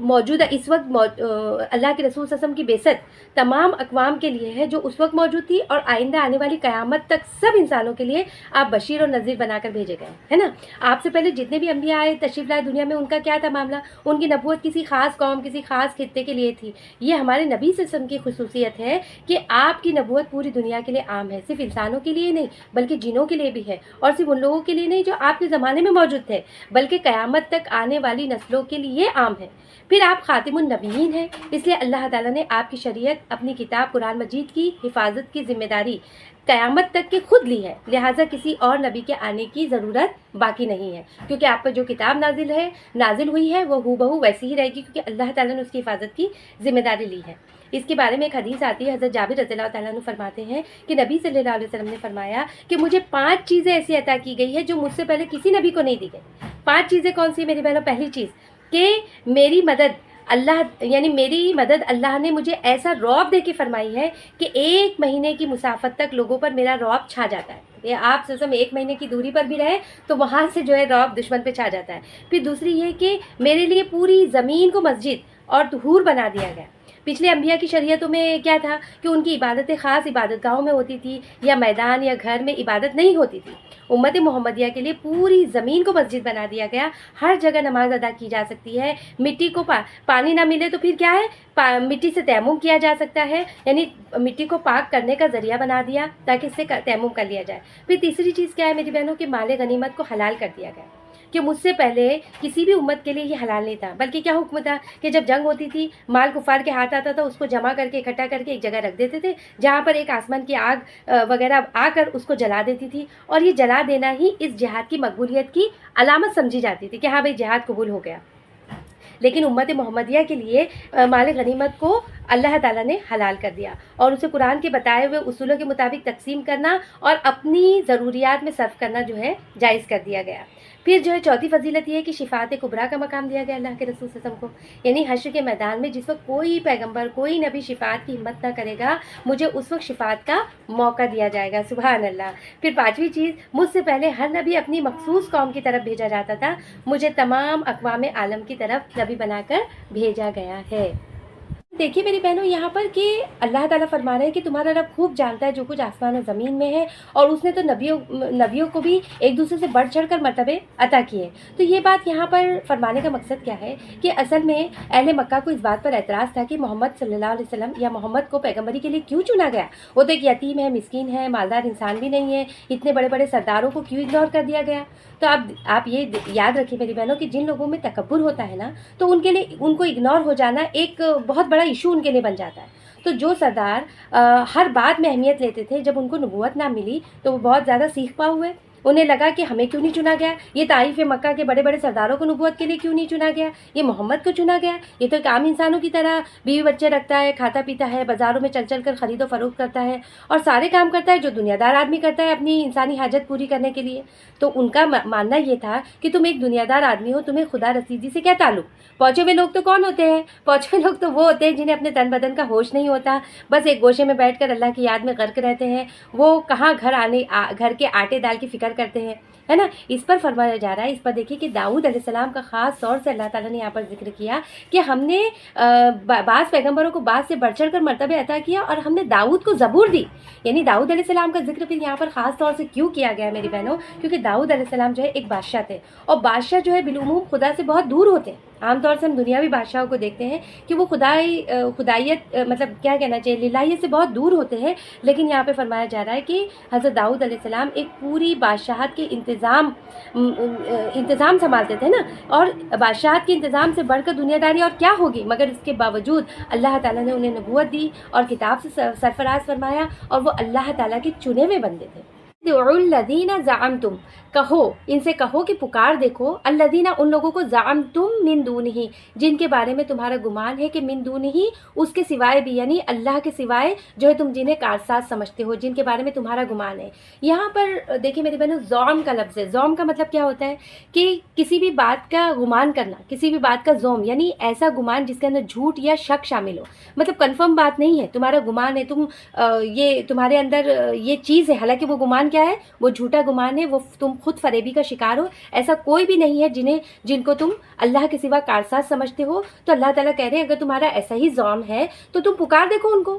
[SPEAKER 2] موجودہ اس وقت اللہ کے رسول صلی اللہ علیہ وسلم کی بعثت تمام اقوام کے لیے ہے جو اس وقت موجود تھی، اور آئندہ آنے والی قیامت تک سب انسانوں کے لیے آپ بشیر اور نذیر بنا کر بھیجے گئے، ہے نا؟ آپ سے پہلے جتنے بھی انبیاء آئے تشریف لائے دنیا میں، ان کا کیا تھا معاملہ؟ ان کی نبوت کسی خاص قوم، کسی خاص خطے کے لیے تھی۔ یہ ہمارے نبی صلی اللہ علیہ وسلم کی خصوصیت ہے کہ آپ کی نبوت پوری دنیا کے لیے عام ہے، صرف انسانوں کے لیے نہیں بلکہ جنوں کے لیے بھی ہے، اور صرف ان لوگوں کے لیے نہیں جو آپ کے زمانے میں موجود تھے، بلکہ قیامت تک آنے والی نسلوں کے لیے عام ہے۔ پھر آپ خاتم النبیین ہیں، اس لیے اللہ تعالیٰ نے آپ کی شریعت، اپنی کتاب قرآن مجید کی حفاظت کی ذمہ داری قیامت تک کی خود لی ہے، لہٰذا کسی اور نبی کے آنے کی ضرورت باقی نہیں ہے، کیونکہ آپ پر جو کتاب نازل ہوئی ہے وہ ہو بہو ویسی ہی رہے گی، کیونکہ اللہ تعالیٰ نے اس کی حفاظت کی ذمہ داری لی ہے۔ اس کے بارے میں ایک حدیث آتی ہے، حضرت جابر رضی اللہ تعالیٰ عنہ فرماتے ہیں کہ نبی صلی اللہ علیہ وسلم نے فرمایا کہ مجھے 5 چیزیں ایسی عطا کی گئی ہے جو مجھ سے پہلے کسی نبی کو نہیں دی گئی۔ 5 چیزیں کون سی میری بہنوں؟ پہلی چیز کہ میری مدد اللہ نے مجھے ایسا رعب دے کے فرمائی ہے کہ 1 مہینے کی مسافت تک لوگوں پر میرا رعب چھا جاتا ہے۔ یہ آپ سوچو 1 مہینے کی دوری پر بھی رہے تو وہاں سے جو ہے رعب دشمن پہ چھا جاتا ہے۔ پھر دوسری یہ کہ میرے لیے پوری زمین کو مسجد اور طہور بنا دیا گیا۔ پچھلے انبیاء کی شریعتوں میں کیا تھا کہ ان کی عبادتیں خاص عبادت گاہوں میں ہوتی تھی یا میدان یا گھر میں عبادت نہیں ہوتی تھی۔ امت محمدیہ کے لیے پوری زمین کو مسجد بنا دیا گیا، ہر جگہ نماز ادا کی جا سکتی ہے۔ مٹی کو پانی نہ ملے تو پھر کیا ہے، مٹی سے تیمم کیا جا سکتا ہے، یعنی مٹی کو پاک کرنے کا ذریعہ بنا دیا تاکہ اس سے تیمم کر لیا جائے۔ پھر تیسری چیز کیا ہے میری بہنوں کہ مال غنیمت کو حلال کر دیا گیا، کہ مجھ سے پہلے کسی بھی امت کے لیے یہ حلال نہیں تھا، بلکہ کیا حکم تھا کہ جب جنگ ہوتی تھی مال کفار کے ہاتھ آتا تھا، اس کو جمع کر کے اکٹھا کر کے ایک جگہ رکھ دیتے تھے جہاں پر ایک آسمان کی آگ وغیرہ آ کر اس کو جلا دیتی تھی، اور یہ جلا دینا ہی اس جہاد کی مقبولیت کی علامت سمجھی جاتی تھی کہ ہاں بھائی جہاد قبول ہو گیا۔ لیکن امت محمدیہ کے لیے مال غنیمت کو اللہ تعالیٰ نے حلال کر دیا اور اسے قرآن کے بتائے ہوئے اصولوں کے مطابق تقسیم کرنا اور اپنی ضروریات میں صرف کرنا جو ہے جائز کر دیا گیا۔ پھر جو ہے چوتھی فضیلت یہ ہے کہ شفاعت کبریٰ کا مقام دیا گیا اللہ کے رسول صلی اللہ علیہ وسلم کو، یعنی حشر کے میدان میں جس وقت کوئی پیغمبر کوئی نبی شفاعت کی ہمت نہ کرے گا، مجھے اس وقت شفاعت کا موقع دیا جائے گا، سبحان اللہ۔ پھر 5ویں چیز، مجھ سے پہلے ہر نبی اپنی مخصوص قوم کی طرف بھیجا جاتا تھا، مجھے تمام اقوام عالم کی طرف نبی بنا کر بھیجا گیا ہے۔ دیکھیے میری بہنوں یہاں پر کہ اللہ تعالیٰ فرما رہے ہیں کہ تمہارا رب خوب جانتا ہے جو کچھ آسمان و زمین میں ہے، اور اس نے تو نبیوں کو بھی ایک دوسرے سے بڑھ چڑھ کر مرتبے عطا کیے۔ تو یہ بات یہاں پر فرمانے کا مقصد کیا ہے کہ اصل میں اہل مکہ کو اس بات پر اعتراض تھا کہ محمد صلی اللہ علیہ وسلم یا محمد کو پیغمبری کے لیے کیوں چنا گیا؟ وہ تو ایک یتیم ہے، مسکین ہے، مالدار انسان بھی نہیں ہے، اتنے بڑے بڑے سرداروں کو کیوں اگنور کر دیا گیا؟ تو آپ یہ یاد رکھیے میری بہنوں کہ جن لوگوں میں تکبر ہوتا ہے نا تو ان کے لیے ان کو اگنور ہو جانا ایک بہت بڑا ایشو ان کے لیے بن جاتا ہے۔ تو جو سردار ہر بات میں اہمیت لیتے تھے، جب ان کو نبوت نہ ملی تو وہ بہت زیادہ سیخ پا ہوئے، انہیں لگا کہ ہمیں کیوں نہیں چنا گیا، یہ طائف مکہ کے بڑے بڑے سرداروں کو نبوت کے لیے کیوں نہیں چنا گیا، یہ محمد کو چنا گیا، یہ تو ایک عام انسانوں کی طرح بیوی بچے رکھتا ہے، کھاتا پیتا ہے، بازاروں میں چل چل کر خرید و فروخت کرتا ہے اور سارے کام کرتا ہے جو دنیا دار آدمی کرتا ہے اپنی انسانی حاجت پوری کرنے کے لیے۔ تو ان کا ماننا یہ تھا کہ تم ایک دنیا دار آدمی ہو، تمہیں خدا رسیدی سے کیا تعلق؟ پہنچے ہوئے لوگ تو کون ہوتے ہیں؟ پہنچے ہوئے لوگ تو وہ ہوتے ہیں جنہیں اپنے تن بدن کا ہوش نہیں ہوتا، بس ایک گوشے میں بیٹھ کر اللہ کی یاد میں غرق رہتے ہیں، وہ کہاں گھر کے آٹے دال کی فکر کرتے ہیں، ہے نا۔ اس پر فرمایا جا رہا ہے، اس پر دیکھیے کہ داؤد علیہ السلام کا خاص طور سے اللہ تعالیٰ نے یہاں پر ذکر کیا کہ ہم نے بعض پیغمبروں کو بعض سے بڑھ چڑھ کر مرتبے عطا کیا اور ہم نے داؤد کو زبور دی، یعنی داؤد علیہ السلام کا ذکر پھر یہاں پر خاص طور سے کیوں کیا گیا میری بہنوں؟ کیونکہ داؤد علیہ السلام جو ہے ایک بادشاہ تھے، اور بادشاہ جو ہے بالعموم خدا سے بہت دور ہوتے ہیں۔ عام طور سے ہم دنیاوی بادشاہوں کو دیکھتے ہیں کہ وہ خدائیت مطلب کیا کہنا چاہیے الہیت سے بہت دور ہوتے ہیں، لیکن یہاں پہ فرمایا جا رہا ہے کہ حضرت داؤد علیہ السلام ایک پوری بادشاہت کے انتظام سنبھالتے تھے نا، اور بادشاہت کے انتظام سے بڑھ کر دنیا داری اور کیا ہوگی، مگر اس کے باوجود اللہ تعالیٰ نے انہیں نبوت دی اور کتاب سے سرفراز فرمایا، اور وہ اللہ تعالیٰ کے چنے ہوئے بندے تھے۔ ادعوا الذین زعمتم، کہو ان سے کہو کہ پکار دیکھو، الذین ان لوگوں کو، زعمتم من دونہ جن کے بارے میں تمہارا گمان ہے کہ من دونہ اس کے سوائے بھی، یعنی اللہ کے سوائے جو ہے تم جنہیں کارساز سمجھتے ہو، جن کے بارے میں تمہارا گمان ہے۔ یہاں پر دیکھیں میری بہنوں زعم کا لفظ ہے، زعم کا مطلب کیا ہوتا ہے کہ کسی بھی بات کا گمان کرنا، کسی بھی بات کا زعم، یعنی ایسا گمان جس کے اندر جھوٹ یا شک شامل ہو، مطلب کنفرم بات نہیں ہے، تمہارا گمان ہے، یہ تمہارے اندر یہ چیز ہے، حالانکہ وہ گمان کیا ہے، وہ جھوٹا گمان ہے، وہ تم خود فریبی کا شکار ہو۔ ایسا کوئی بھی نہیں ہے جن کو تم اللہ کے سوا کارساز سمجھتے ہو۔ تو اللہ تعالیٰ کہہ رہے ہیں اگر تمہارا ایسا ہی زعم ہے تو تم پکار دیکھو ان کو،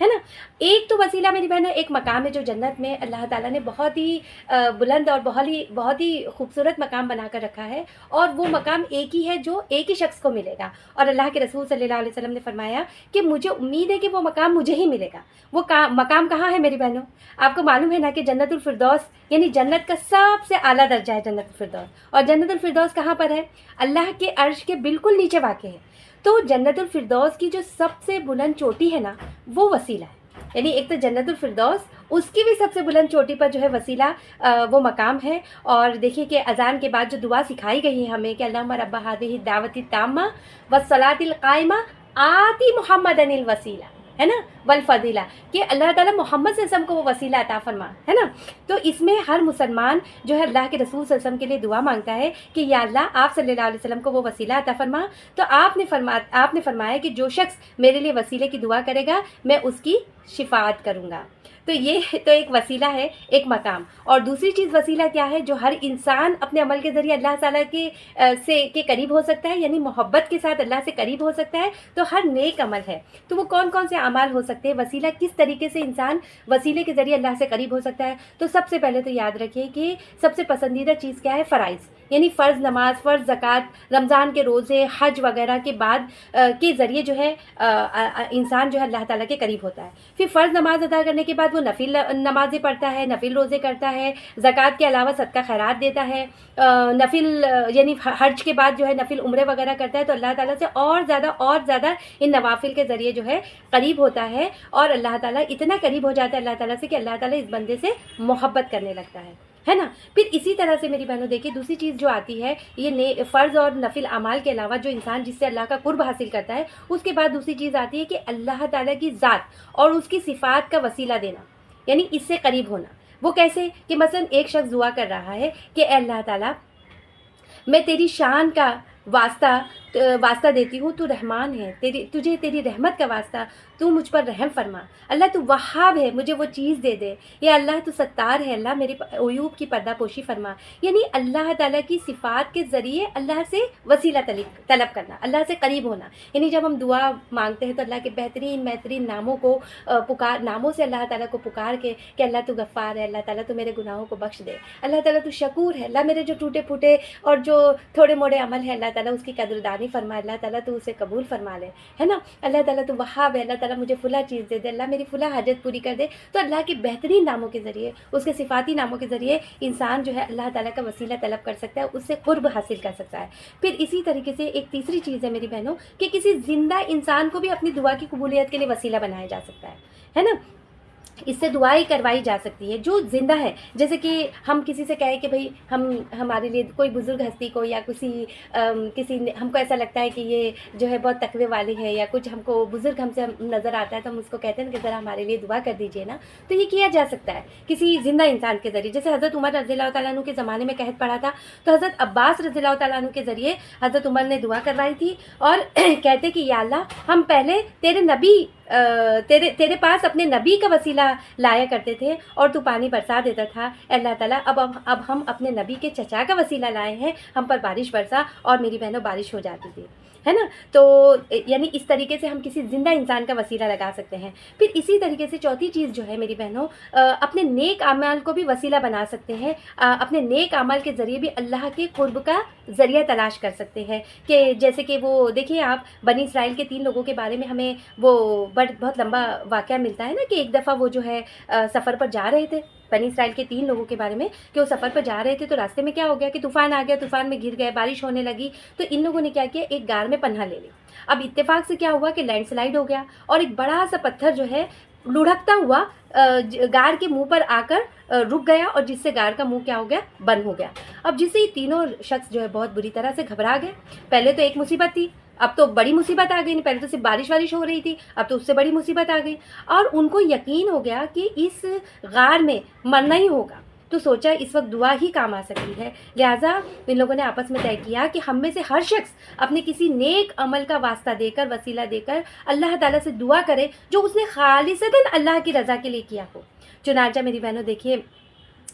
[SPEAKER 2] ہے نا. ایک تو وسیلہ میری بہنوں ایک مقام ہے جو جنت میں اللہ تعالیٰ نے بہت ہی بلند اور بہت ہی خوبصورت مقام بنا کر رکھا ہے، اور وہ مقام ایک ہی ہے جو ایک ہی شخص کو ملے گا. اور اللہ کے رسول صلی اللہ علیہ وسلم نے فرمایا کہ مجھے امید ہے کہ وہ مقام مجھے ہی ملے گا. وہ مقام کہاں ہے میری بہنوں؟ آپ کو معلوم ہے نا کہ جنت الفردوس یعنی جنت کا سب سے اعلیٰ درجہ ہے جنت الفردوس. اور جنت الفردوس کہاں پر ہے؟ اللہ کے عرش کے بالکل نیچے واقع ہے. تو جنت الفردوس کی جو سب سے بلند چوٹی ہے نا وہ وسیلہ ہے. یعنی ایک تو جنت الفردوس، اس کی بھی سب سے بلند چوٹی پر جو ہے وسیلہ وہ مقام ہے. اور دیکھیے کہ اذان کے بعد جو دعا سکھائی گئی ہے ہمیں کہ اللہم رب هذه الدعوۃ التامہ والصلاۃ القائمہ آتی محمدن الوسیلہ، ہے نا، والفضیلہ، کہ اللہ تعالیٰ محمد صلی اللہ علیہ وسلم کو وہ وسیلہ عطا فرما، ہے نا. تو اس میں ہر مسلمان جو ہے اللہ کے رسول صلی اللہ علیہ وسلم کے لیے دعا مانگتا ہے کہ یا اللہ آپ صلی اللہ علیہ وسلم کو وہ وسیلہ عطا فرما. تو آپ نے فرمایا کہ جو شخص میرے لیے وسیلے کی دعا کرے گا میں اس کی شفاعت کروں گا. تو یہ تو ایک وسیلہ ہے، ایک مقام. اور دوسری چیز وسیلہ کیا ہے؟ جو ہر انسان اپنے عمل کے ذریعے اللہ تعالیٰ کے قریب ہو سکتا ہے، یعنی محبت کے ساتھ اللہ سے قریب ہو سکتا ہے. تو ہر نیک عمل ہے. تو وہ کون کون سے اعمال ہو سکتے ہیں؟ وسیلہ کس طریقے سے انسان وسیلے کے ذریعے اللہ سے قریب ہو سکتا ہے؟ تو سب سے پہلے تو یاد رکھیے کہ سب سے پسندیدہ چیز کیا ہے؟ فرائض، یعنی فرض نماز، فرض زکوٰۃ، رمضان کے روزے، حج وغیرہ کے بعد کے ذریعے جو ہے انسان جو ہے اللہ تعالیٰ کے قریب ہوتا ہے. پھر فرض نماز ادا کرنے کے بعد وہ نفل نمازیں پڑھتا ہے، نفل روزے کرتا ہے، زکوٰۃ کے علاوہ صدقہ خیرات دیتا ہے، نفل یعنی حج کے بعد جو ہے نفل عمرے وغیرہ کرتا ہے. تو اللہ تعالیٰ سے اور زیادہ ان نوافل کے ذریعے جو ہے قریب ہوتا ہے، اور اللہ تعالیٰ اتنا قریب ہو جاتا ہے اللہ تعالیٰ سے کہ اللہ تعالیٰ اس بندے سے محبت کرنے لگتا ہے نا. پھر اسی طرح سے میری بہنوں دیکھیے دوسری چیز جو آتی ہے، یہ فرض اور نفل اعمال کے علاوہ جو انسان جس سے اللہ کا قرب حاصل کرتا ہے، اس کے بعد دوسری چیز آتی ہے کہ اللہ تعالیٰ کی ذات اور اس کی صفات کا وسیلہ دینا، یعنی اس سے قریب ہونا. وہ کیسے؟ کہ مثلا ایک شخص دعا کر رہا ہے کہ اے اللہ تعالیٰ میں تیری شان کا واسطہ دیتی ہوں، تو رحمان ہے، تجھے تیری رحمت کا واسطہ تو مجھ پر رحم فرما. اللہ تو وہاب ہے، مجھے وہ چیز دے دے. یا اللہ تو ستار ہے، اللہ میرے عیوب کی پردہ پوشی فرما. یعنی اللہ تعالیٰ کی صفات کے ذریعے اللہ سے وسیلہ طلب کرنا، اللہ سے قریب ہونا. یعنی جب ہم دعا مانگتے ہیں تو اللہ کے بہترین ناموں کو ناموں سے اللہ تعالیٰ کو پکار کے کہ اللہ تو غفار ہے، اللہ تعالیٰ تو میرے گناہوں کو بخش دے، اللہ تعالیٰ تو شکور ہے، اللہ میرے جو ٹوٹے پھوٹے اور جو تھوڑے موڑے عمل ہے اللہ تعالیٰ اس کی قدردانی فرما، اللہ تعالیٰ تو اسے قبول فرما لے، ہے نا. اللہ تعالیٰ تو وہاب ہے، اللہ تعالیٰ مجھے فلاں چیز دے دے، اللہ میری فلاں حاجت پوری کر دے. تو اللہ کے بہترین ناموں کے ذریعے، اس کے صفاتی ناموں کے ذریعے انسان جو ہے اللہ تعالیٰ کا وسیلہ طلب کر سکتا ہے، اس سے قرب حاصل کر سکتا ہے. پھر اسی طریقے سے ایک تیسری چیز ہے میری بہنوں کہ کسی زندہ انسان کو بھی اپنی دعا کی قبولیت کے لیے وسیلہ بنایا جا سکتا ہے نا. اس سے دعائیں کروائی جا سکتی ہے جو زندہ ہے. جیسے کہ ہم کسی سے کہیں کہ بھئی ہمارے لیے کوئی بزرگ ہستی کو یا کسی ہم کو ایسا لگتا ہے کہ یہ جو ہے بہت تقوی والی ہے یا کچھ ہم کو بزرگ ہم سے نظر آتا ہے تو ہم اس کو کہتے ہیں کہ ذرا ہمارے لیے دعا کر دیجئے نا. تو یہ کیا جا سکتا ہے کسی زندہ انسان کے ذریعے. جیسے حضرت عمر رضی اللہ تعالیٰ عنہ کے زمانے میں قحط پڑا تھا تو حضرت عباس رضی اللہ تعالیٰ عنہ کے ذریعے حضرت عمر نے دعا کروائی تھی اور کہتے کہ یا اللہ ہم پہلے تیرے پاس اپنے نبی کا وسیلہ لایا کرتے تھے اور تو پانی برسا دیتا تھا. اللہ تعالیٰ اب ہم اپنے نبی کے چچا کا وسیلہ لائے ہیں، ہم پر بارش برسا. اور میری بہنوں بارش ہو جاتی تھی، ہے نا. تو یعنی اس طریقے سے ہم کسی زندہ انسان کا وسیلہ لگا سکتے ہیں. پھر اسی طریقے سے چوتھی چیز جو ہے میری بہنوں اپنے نیک اعمال کو بھی وسیلہ بنا سکتے ہیں. اپنے نیک اعمال کے ذریعے بھی اللہ کے قرب کا ذریعہ تلاش کر سکتے ہیں. کہ جیسے کہ وہ دیکھیے آپ بنی اسرائیل کے 3 لوگوں کے بارے میں ہمیں وہ بہت لمبا واقعہ ملتا ہے نا کہ ایک دفعہ وہ جو ہے سفر پر جا رہے تھے. بنی اسرائیل کے 3 لوگوں کے بارے میں کہ وہ سفر پر جا رہے تھے تو راستے میں کیا ہو گیا کہ طوفان آ گیا، طوفان میں گر گئے، بارش ہونے لگی. تو ان لوگوں نے کیا کیا، ایک غار میں پناہ لے لی. اب اتفاق سے کیا ہوا کہ لینڈ سلائیڈ ہو گیا اور ایک بڑا سا پتھر جو ہے لڑھکتا ہوا غار کے منہ پر آ کر رک گیا اور جس سے غار کا منہ کیا ہو گیا، بند ہو گیا. اب جس سے یہ تینوں شخص جو ہے بہت بری طرح سے گھبرا گئے. پہلے تو ایک مصیبت تھی، اب تو بڑی مصیبت آ گئی. پہلے تو صرف بارش ہو رہی تھی، اب تو اس سے بڑی مصیبت آ گئی. اور ان کو یقین ہو گیا کہ اس غار میں مرنا ہی ہوگا. تو سوچا اس وقت دعا ہی کام آ سکتی ہے. لہٰذا ان لوگوں نے آپس میں طے کیا کہ ہم میں سے ہر شخص اپنے کسی نیک عمل کا واسطہ دے کر، وسیلہ دے کر اللہ تعالیٰ سے دعا کرے جو اس نے خالصتاً اللہ کی رضا کے لیے کیا ہو. چنانچہ میری بہنوں دیکھیے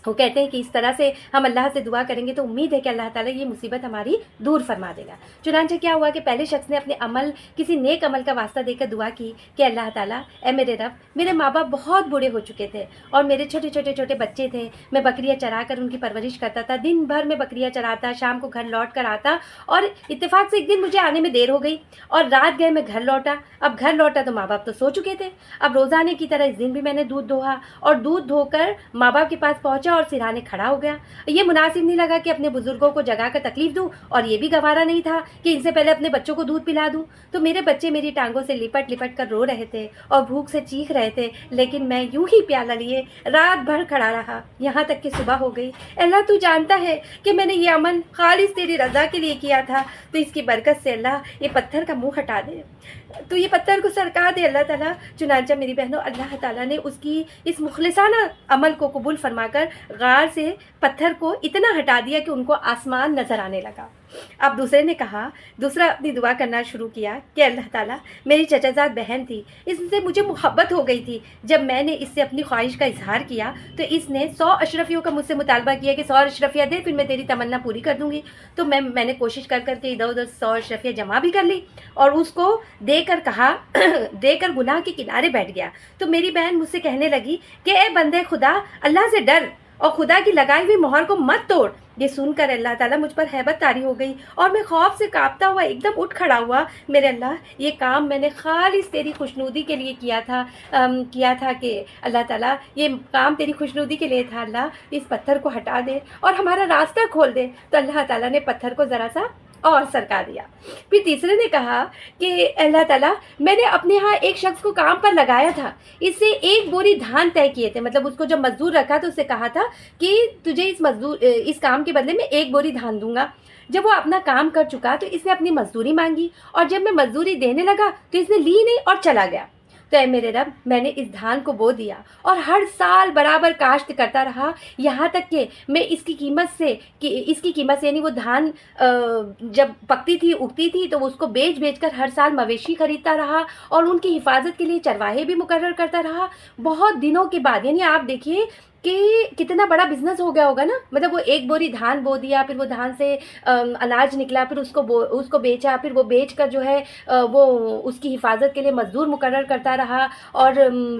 [SPEAKER 2] وہ کہتے ہیں کہ اس طرح سے ہم اللہ سے دعا کریں گے تو امید ہے کہ اللہ تعالیٰ یہ مصیبت ہماری دور فرما دے گا۔ چنانچہ کیا ہوا کہ پہلے شخص نے اپنے عمل کسی نیک عمل کا واسطہ دے کر دعا کی کہ اللہ تعالیٰ اے میرے رب، میرے ماں باپ بہت بوڑھے ہو چکے تھے اور میرے چھوٹے بچے تھے، میں بکریاں چرا کر ان کی پرورش کرتا تھا، دن بھر میں بکریاں چراتا، شام کو گھر لوٹ کر آتا، اور اتفاق سے ایک دن مجھے آنے میں دیر ہو گئی اور رات گئے میں گھر لوٹا۔ اب گھر لوٹا تو ماں باپ تو سو چکے تھے۔ اب روزانے کی طرح اس دن بھی میں نے دودھ دوہا اور دودھ دھو کر ماں باپ کے پاس پہنچا اور سرانے کھڑا ہو گیا۔ یہ مناسب نہیں لگا کہ اپنے بزرگوں کو جگا کر تکلیف دوں، اور یہ بھی گوارا نہیں تھا کہ ان سے پہلے اپنے بچوں کو دودھ پلا دوں۔ تو میرے بچے میری ٹانگوں سے لپٹ لپٹ کر رو رہے تھے اور بھوک سے چیخ رہے تھے، لیکن میں یوں ہی پیالہ لیے رات بھر کھڑا رہا یہاں تک کہ صبح ہو گئی۔ اللہ تو جانتا ہے کہ میں نے یہ عمل خالص تیری رضا کے لیے کیا تھا، تو اس کی برکت سے اللہ یہ پتھر کا منہ ہٹا دے، تو یہ پتھر کو سرکا دے اللہ تعالیٰ۔ چنانچہ میری بہنوں، اللہ تعالیٰ نے اس کی اس مخلصانہ عمل کو قبول فرما کر غار سے پتھر کو اتنا ہٹا دیا کہ ان کو آسمان نظر آنے لگا۔ اب دوسرا اپنی دعا کرنا شروع کیا کہ اللہ تعالیٰ، میری چچا زاد بہن تھی، اس سے مجھے محبت ہو گئی تھی۔ جب میں نے اس سے اپنی خواہش کا اظہار کیا تو اس نے 100 اشرفیوں کا مجھ سے مطالبہ کیا کہ 100 اشرفیاں دے، پھر میں تیری تمنا پوری کر دوں گی۔ تو میں نے کوشش کر کے ادھر ادھر 100 اشرفیاں جمع بھی کر لی اور اس کو دے کر گناہ کے کنارے بیٹھ گیا۔ تو میری بہن مجھ سے کہنے لگی کہ اے بندے خدا، اللہ سے ڈر اور خدا کی لگائی ہوئی مہر کو مت توڑ۔ یہ سن کر اللہ تعالیٰ مجھ پر ہیبت طاری ہو گئی اور میں خوف سے کانپتا ہوا ایک دم اٹھ کھڑا ہوا۔ میرے اللہ، یہ کام میں نے خالص تیری خوشنودی کے لیے کیا تھا کہ اللہ تعالیٰ یہ کام تیری خوشنودی کے لیے تھا، اللہ اس پتھر کو ہٹا دے اور ہمارا راستہ کھول دے۔ تو اللہ تعالیٰ نے پتھر کو ذرا سا اور سرکا دیا۔ پھر تیسرے نے کہا کہ اللہ تعالیٰ، میں نے اپنے ہاں ایک شخص کو کام پر لگایا تھا، اس سے 1 بوری دھان طے کیے تھے، مطلب اس کو جب مزدور رکھا تو اس سے کہا تھا کہ تجھے اس کام کے بدلے میں 1 بوری دھان دوں گا۔ جب وہ اپنا کام کر چکا تو اس نے اپنی مزدوری مانگی، اور جب میں مزدوری دینے لگا تو اس نے لی نہیں اور چلا گیا۔ تو اے میرے رب، میں نے اس دھان کو بو دیا اور ہر سال برابر کاشت کرتا رہا، یہاں تک کہ میں اس کی قیمت سے یعنی وہ دھان جب پکتی تھی، اگتی تھی، تو اس کو بیچ کر ہر سال مویشی خریدتا رہا اور ان کی حفاظت کے لیے چرواہے بھی مقرر کرتا رہا۔ بہت دنوں کے بعد، یعنی آپ دیکھیے کہ کتنا بڑا بزنس ہو گیا ہوگا نا، مطلب وہ 1 بوری دھان بو دیا، پھر وہ دھان سے اناج نکلا، پھر اس کو بیچا، پھر وہ بیچ کر جو ہے وہ اس کی حفاظت کے لیے مزدور مقرر کرتا رہا اور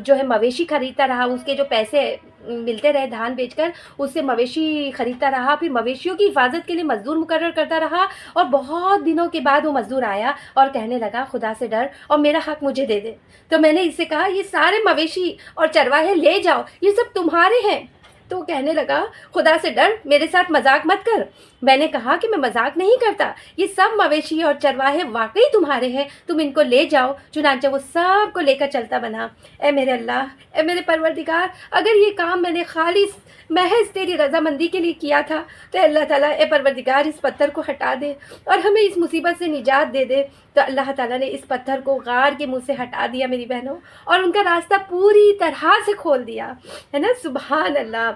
[SPEAKER 2] جو ہے مویشی خریدتا رہا، اس کے جو پیسے ملتے رہے دھان بیچ کر اس سے مویشی خریدتا رہا، پھر مویشیوں کی حفاظت کے لیے مزدور مقرر کرتا رہا، اور بہت دنوں کے بعد وہ مزدور آیا اور کہنے لگا خدا سے ڈر اور میرا حق مجھے دے دے۔ تو میں نے اس سے کہا یہ سارے مویشی اور چرواہے لے جاؤ، یہ سب تمہارے ہیں۔ تو وہ کہنے لگا خدا سے ڈر، میرے ساتھ مذاق مت کر۔ میں نے کہا کہ میں مذاق نہیں کرتا، یہ سب مویشی اور چرواہے واقعی تمہارے ہیں، تم ان کو لے جاؤ۔ چنانچہ وہ سب کو لے کر چلتا بنا۔ اے میرے اللہ، اے میرے پروردگار، اگر یہ کام میں نے خالص محض تیری رضامندی کے لیے کیا تھا تو اللہ تعالیٰ اے پروردگار اس پتھر کو ہٹا دے اور ہمیں اس مصیبت سے نجات دے دے۔ تو اللہ تعالیٰ نے اس پتھر کو غار کے منہ سے ہٹا دیا میری بہنوں، اور ان کا راستہ پوری طرح سے کھول دیا، ہے نا، سبحان اللہ۔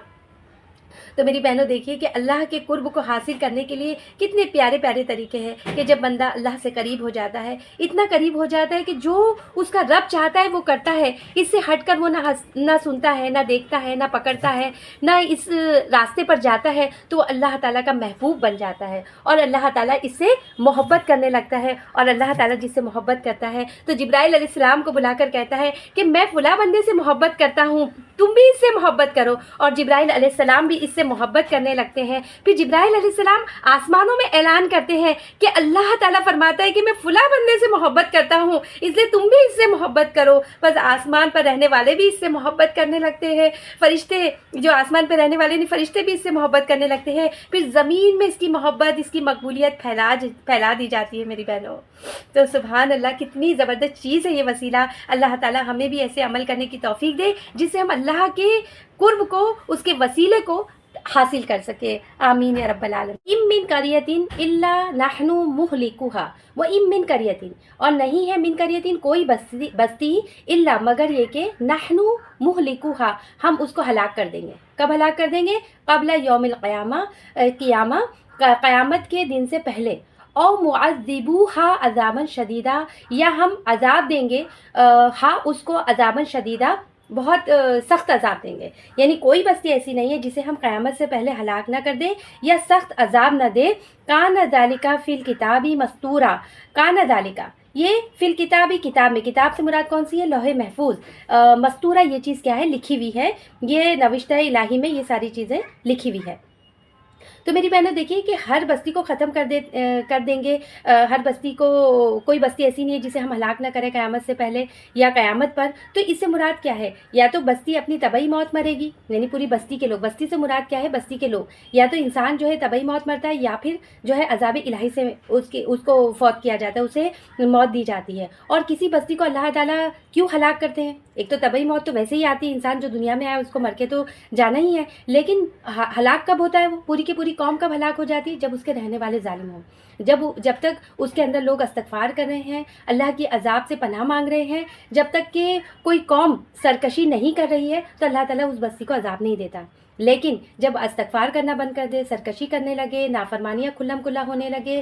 [SPEAKER 2] تو میری بہنوں دیکھیے کہ اللہ کے قرب کو حاصل کرنے کے لیے کتنے پیارے پیارے طریقے ہیں کہ جب بندہ اللہ سے قریب ہو جاتا ہے، اتنا قریب ہو جاتا ہے کہ جو اس کا رب چاہتا ہے وہ کرتا ہے، اس سے ہٹ کر وہ نہ سنتا ہے، نہ دیکھتا ہے، نہ پکڑتا ہے، نہ اس راستے پر جاتا ہے، تو وہ اللہ تعالیٰ کا محبوب بن جاتا ہے اور اللہ تعالیٰ اس سے محبت کرنے لگتا ہے، اور اللہ تعالیٰ جس سے محبت کرتا ہے تو جبرائیل علیہ السلام کو بلا کر کہتا ہے کہ میں فلاں بندے سے محبت کرتا ہوں، تم بھی اس سے محبت کرو، اور جبرائیل علیہ السلام بھی اس سے محبت کرنے لگتے ہیں۔ پھر جبرائیل علیہ السلام آسمانوں میں اعلان کرتے ہیں کہ اللہ تعالیٰ فرماتا ہے کہ میں فلاں بندے سے محبت کرتا ہوں، اس لیے تم بھی اس سے محبت کرو۔ بس آسمان پر رہنے والے بھی اس سے محبت کرنے لگتے ہیں، فرشتے جو آسمان پر رہنے والے نہیں، فرشتے بھی اس سے محبت کرنے لگتے ہیں۔ پھر زمین میں اس کی محبت، اس کی مقبولیت پھیلا دی جاتی ہے میری بہنوں۔ تو سبحان اللہ، کتنی زبردست چیز ہے یہ وسیلہ۔ اللہ تعالیٰ ہمیں بھی ایسے عمل کرنے کی توفیق دے جس سے ہم اللہ کے قرب کو، اس کے وسیلے کو حاصل کر سکے، آمین یا رب العالمین۔ ام من قریۃ الا نحن مہلکوها وام من قریۃ، اور نہیں ہے من قریۃ کوئی بستی الا مگر یہ کہ نحن مہلکوها ہم اس کو ہلاک کر دیں گے۔ کب ہلاک کر دیں گے؟ قبل یوم القیامہ، قیامت کے دن سے پہلے، او معذبوها عذابا شدیدا، یا ہم عذاب دیں گے اس کو عذابا شدیدا، بہت سخت عذاب دیں گے. یعنی کوئی بستی ایسی نہیں ہے جسے ہم قیامت سے پہلے ہلاک نہ کر دیں یا سخت عذاب نہ دے. کان ذالکا فی الکتاب مستورا. کان ذالکا یہ فی الکتابی کتاب میں، کتاب سے مراد کون سی ہے؟ لوح محفوظ. مستورہ یہ چیز کیا ہے؟ لکھی ہوئی ہے. یہ نوشتہ الہی میں یہ ساری چیزیں لکھی ہوئی ہے. تو میری بہنوں دیکھیے کہ ہر بستی کو ختم کر دیں گے. ہر بستی کو، کوئی بستی ایسی نہیں ہے جسے ہم ہلاک نہ کریں قیامت سے پہلے یا قیامت پر. تو اس سے مراد کیا ہے؟ یا تو بستی اپنی طبعی موت مرے گی، یعنی پوری بستی کے لوگ. بستی سے مراد کیا ہے؟ بستی کے لوگ. یا تو انسان جو ہے طبعی موت مرتا ہے، یا پھر جو ہے عذاب الہی سے اس کو فوت کیا جاتا ہے، اسے موت دی جاتی ہے. اور کسی بستی کو اللہ تعالیٰ کیوں ہلاک کرتے ہیں؟ ایک تو طبعی موت تو ویسے ہی آتی ہے، انسان جو دنیا میں آیا اس کو مر کے تو جانا ہی ہے. لیکن ہلاک کب ہوتا ہے؟ وہ پوری کی پوری قوم کب ہلاک ہو جاتی ہے؟ جب اس کے رہنے والے ظالم ہوں. جب تک اس کے اندر لوگ استغفار کر رہے ہیں، اللہ کی عذاب سے پناہ مانگ رہے ہیں، جب تک کہ کوئی قوم سرکشی نہیں کر رہی ہے تو اللہ تعالیٰ اس بستی کو عذاب نہیں دیتا. لیکن جب استغفار کرنا بند کر دے، سرکشی کرنے لگے، نافرمانیاں کھلم کھلا ہونے لگے،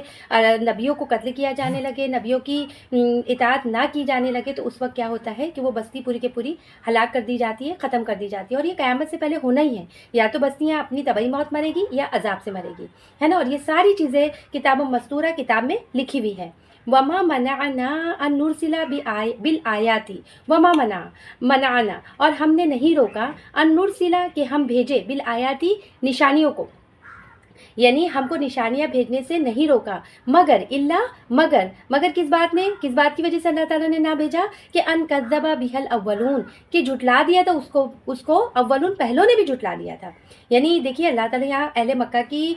[SPEAKER 2] نبیوں کو قتل کیا جانے لگے، نبیوں کی اطاعت نہ کی جانے لگے، تو اس وقت کیا ہوتا ہے کہ وہ بستی پوری کے پوری ہلاک کر دی جاتی ہے، ختم کر دی جاتی ہے. اور یہ قیامت سے پہلے ہونا ہی ہے. یا تو بستیاں اپنی طبعی موت مرے گی یا عذاب سے مرے گی، ہے نا. اور یہ ساری چیزیں کتاب مستورہ کتاب میں لکھی ہوئی ہے. وما منعنا ان نرسل بالآیات. وما منعنا اور ہم نے نہیں روکا ان نرسل کہ ہم بھیجے بالآیات نشانیوں کو، یعنی ہم کو نشانیاں بھیجنے سے نہیں روکا، مگر کس بات میں، کس بات کی وجہ سے اللہ تعالیٰ نے نہ بھیجا؟ کہ ان کذب بہ الاولون، کہ جھٹلا دیا تھا اس کو اولون، پہلوں نے بھی جھٹلا دیا تھا. یعنی دیکھیے اللہ تعالیٰ یہاں اہل مکہ کی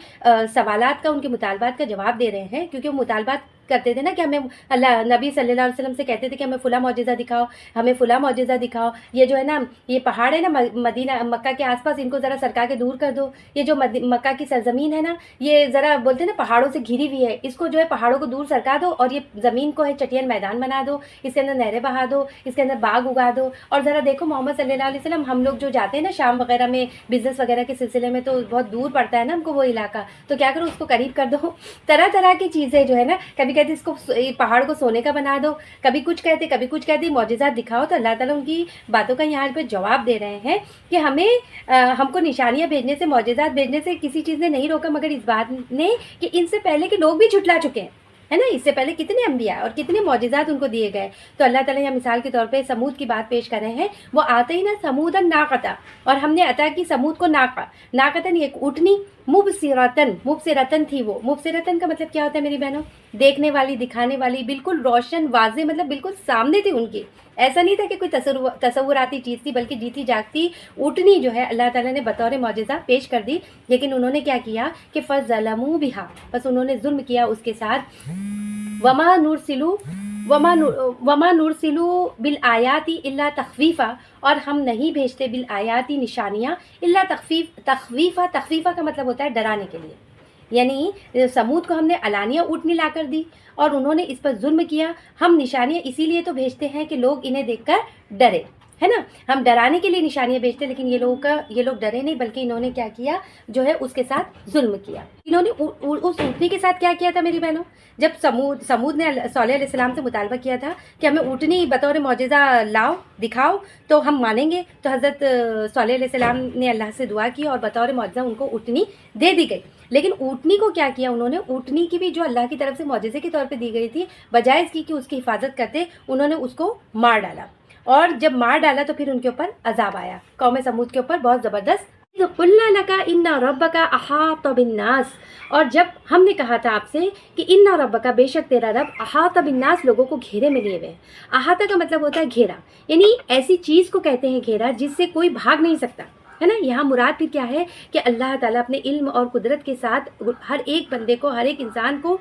[SPEAKER 2] سوالات کا، ان کے مطالبات کا جواب دے رہے ہیں، کیونکہ وہ مطالبات کرتے تھے نا کہ ہمیں اللہ، نبی صلی اللہ علیہ وسلم سے کہتے تھے کہ ہمیں فلاں معجزہ دکھاؤ، ہمیں فلاں معجزہ دکھاؤ. یہ جو ہے نا، یہ پہاڑ ہے نا مدینہ مکہ کے آس پاس، ان کو ذرا سرکا کے دور کر دو. یہ جو مکہ کی سرزمین ہے نا، یہ ذرا بولتے ہیں نا پہاڑوں سے گھری ہوئی ہے، اس کو جو ہے پہاڑوں کو دور سرکا دو، اور یہ زمین کو ہے چٹین میدان بنا دو، اس کے اندر نہریں بہا دو، اس کے اندر باغ اگا دو. اور ذرا دیکھو محمد صلی اللہ علیہ وسلم، ہم لوگ جو جاتے ہیں نا شام وغیرہ میں بزنس وغیرہ کے سلسلے میں، تو بہت دور پڑتا ہے نا ہم کو وہ علاقہ، تو کیا کرو اس کو قریب کر دو. طرح طرح کی چیزیں جو ہے نا، کبھی کہتے اس کو پہاڑ کو سونے کا بنا دو، کبھی کچھ کہتے کبھی کچھ کہتے، معجزات دکھاؤ. تو اللہ تعالیٰ ان کی باتوں کا یہاں پہ جواب دے رہے ہیں کہ ہم کو نشانیاں بھیجنے سے، معجزات بھیجنے سے کسی چیز نے نہیں روکا، مگر اس بات نے کہ ان سے پہلے کے لوگ بھی جھٹلا چکے ہیں، ہے نا. اس سے پہلے کتنے انبیاء اور کتنے معجزات ان کو دیے گئے. تو اللہ تعالیٰ یہاں مثال کے طور پہ سمود کی بات پیش کر رہے ہیں. وہ آتے ہی نا سمود ناقتا، اور ہم نے عطا کی سمود کو ناقتن، ایک اونٹنی، مبصرتن تھی. وہ مبصرتن کا مطلب کیا ہوتا ہے میری بہنوں؟ دیکھنے والی، دکھانے والی، بالکل روشن واضح، مطلب بالکل سامنے تھی ان کی. ایسا نہیں تھا کہ کوئی تصوراتی چیز تھی، بلکہ جیتی جاگتی اونٹنی جو ہے اللہ تعالیٰ نے بطور معجزہ پیش کر دی. لیکن انہوں نے کیا کیا کہ فظلموا بہا، بس انہوں نے ظلم کیا اس کے ساتھ. وما نرسلوا بالآیات الا تخویفا، اور ہم نہیں بھیجتے بالآیات نشانیاں الا تخویفا. تخویفا کا مطلب ہوتا ہے ڈرانے کے لیے. یعنی سمود کو ہم نے علانیہ اونٹنی لا کر دی اور انہوں نے اس پر ظلم کیا. ہم نشانیاں اسی لیے تو بھیجتے ہیں کہ لوگ انہیں دیکھ کر ڈرے، ہے نا. ہم ڈرانے کے لیے نشانیاں بھیجتے، لیکن یہ لوگ ڈرے نہیں، بلکہ انہوں نے کیا کیا جو ہے اس کے ساتھ ظلم کیا. انہوں نے اس اونٹنی کے ساتھ کیا کیا تھا میری بہنوں؟ جب سمود نے صالح علیہ السلام سے مطالبہ کیا تھا کہ ہمیں اونٹنی بطور معجزہ لاؤ، دکھاؤ تو ہم مانیں گے، تو حضرت صالح علیہ السلام نے اللہ سے دعا کی اور بطور معجزہ ان کو اونٹنی دے دی گئی. لیکن اونٹنی کو کیا کیا انہوں نے؟ اونٹنی کی بھی جو اللہ کی طرف سے معجزے کے طور پہ دی گئی تھی، بجائے اس کی کہ اس کی حفاظت کرتے، انہوں نے اس کو مار ڈالا. اور جب مار ڈالا تو پھر ان کے اوپر عذاب آیا، قوم سمود کے اوپر بہت زبردست. قلنا لک ان ربک احاط بالناس، اور جب ہم نے کہا تھا آپ سے کہ ان ربک، بے شک تیرا رب، احاط بالناس، لوگوں کو گھیرے میں لیے ہوئے. احاطہ کا مطلب ہوتا ہے گھیرا، یعنی ایسی چیز کو کہتے ہیں گھیرا جس سے کوئی بھاگ نہیں سکتا، ہے نا. یہاں مراد پھر کیا ہے کہ اللہ تعالیٰ اپنے علم اور قدرت کے ساتھ ہر ایک بندے کو، ہر ایک انسان کو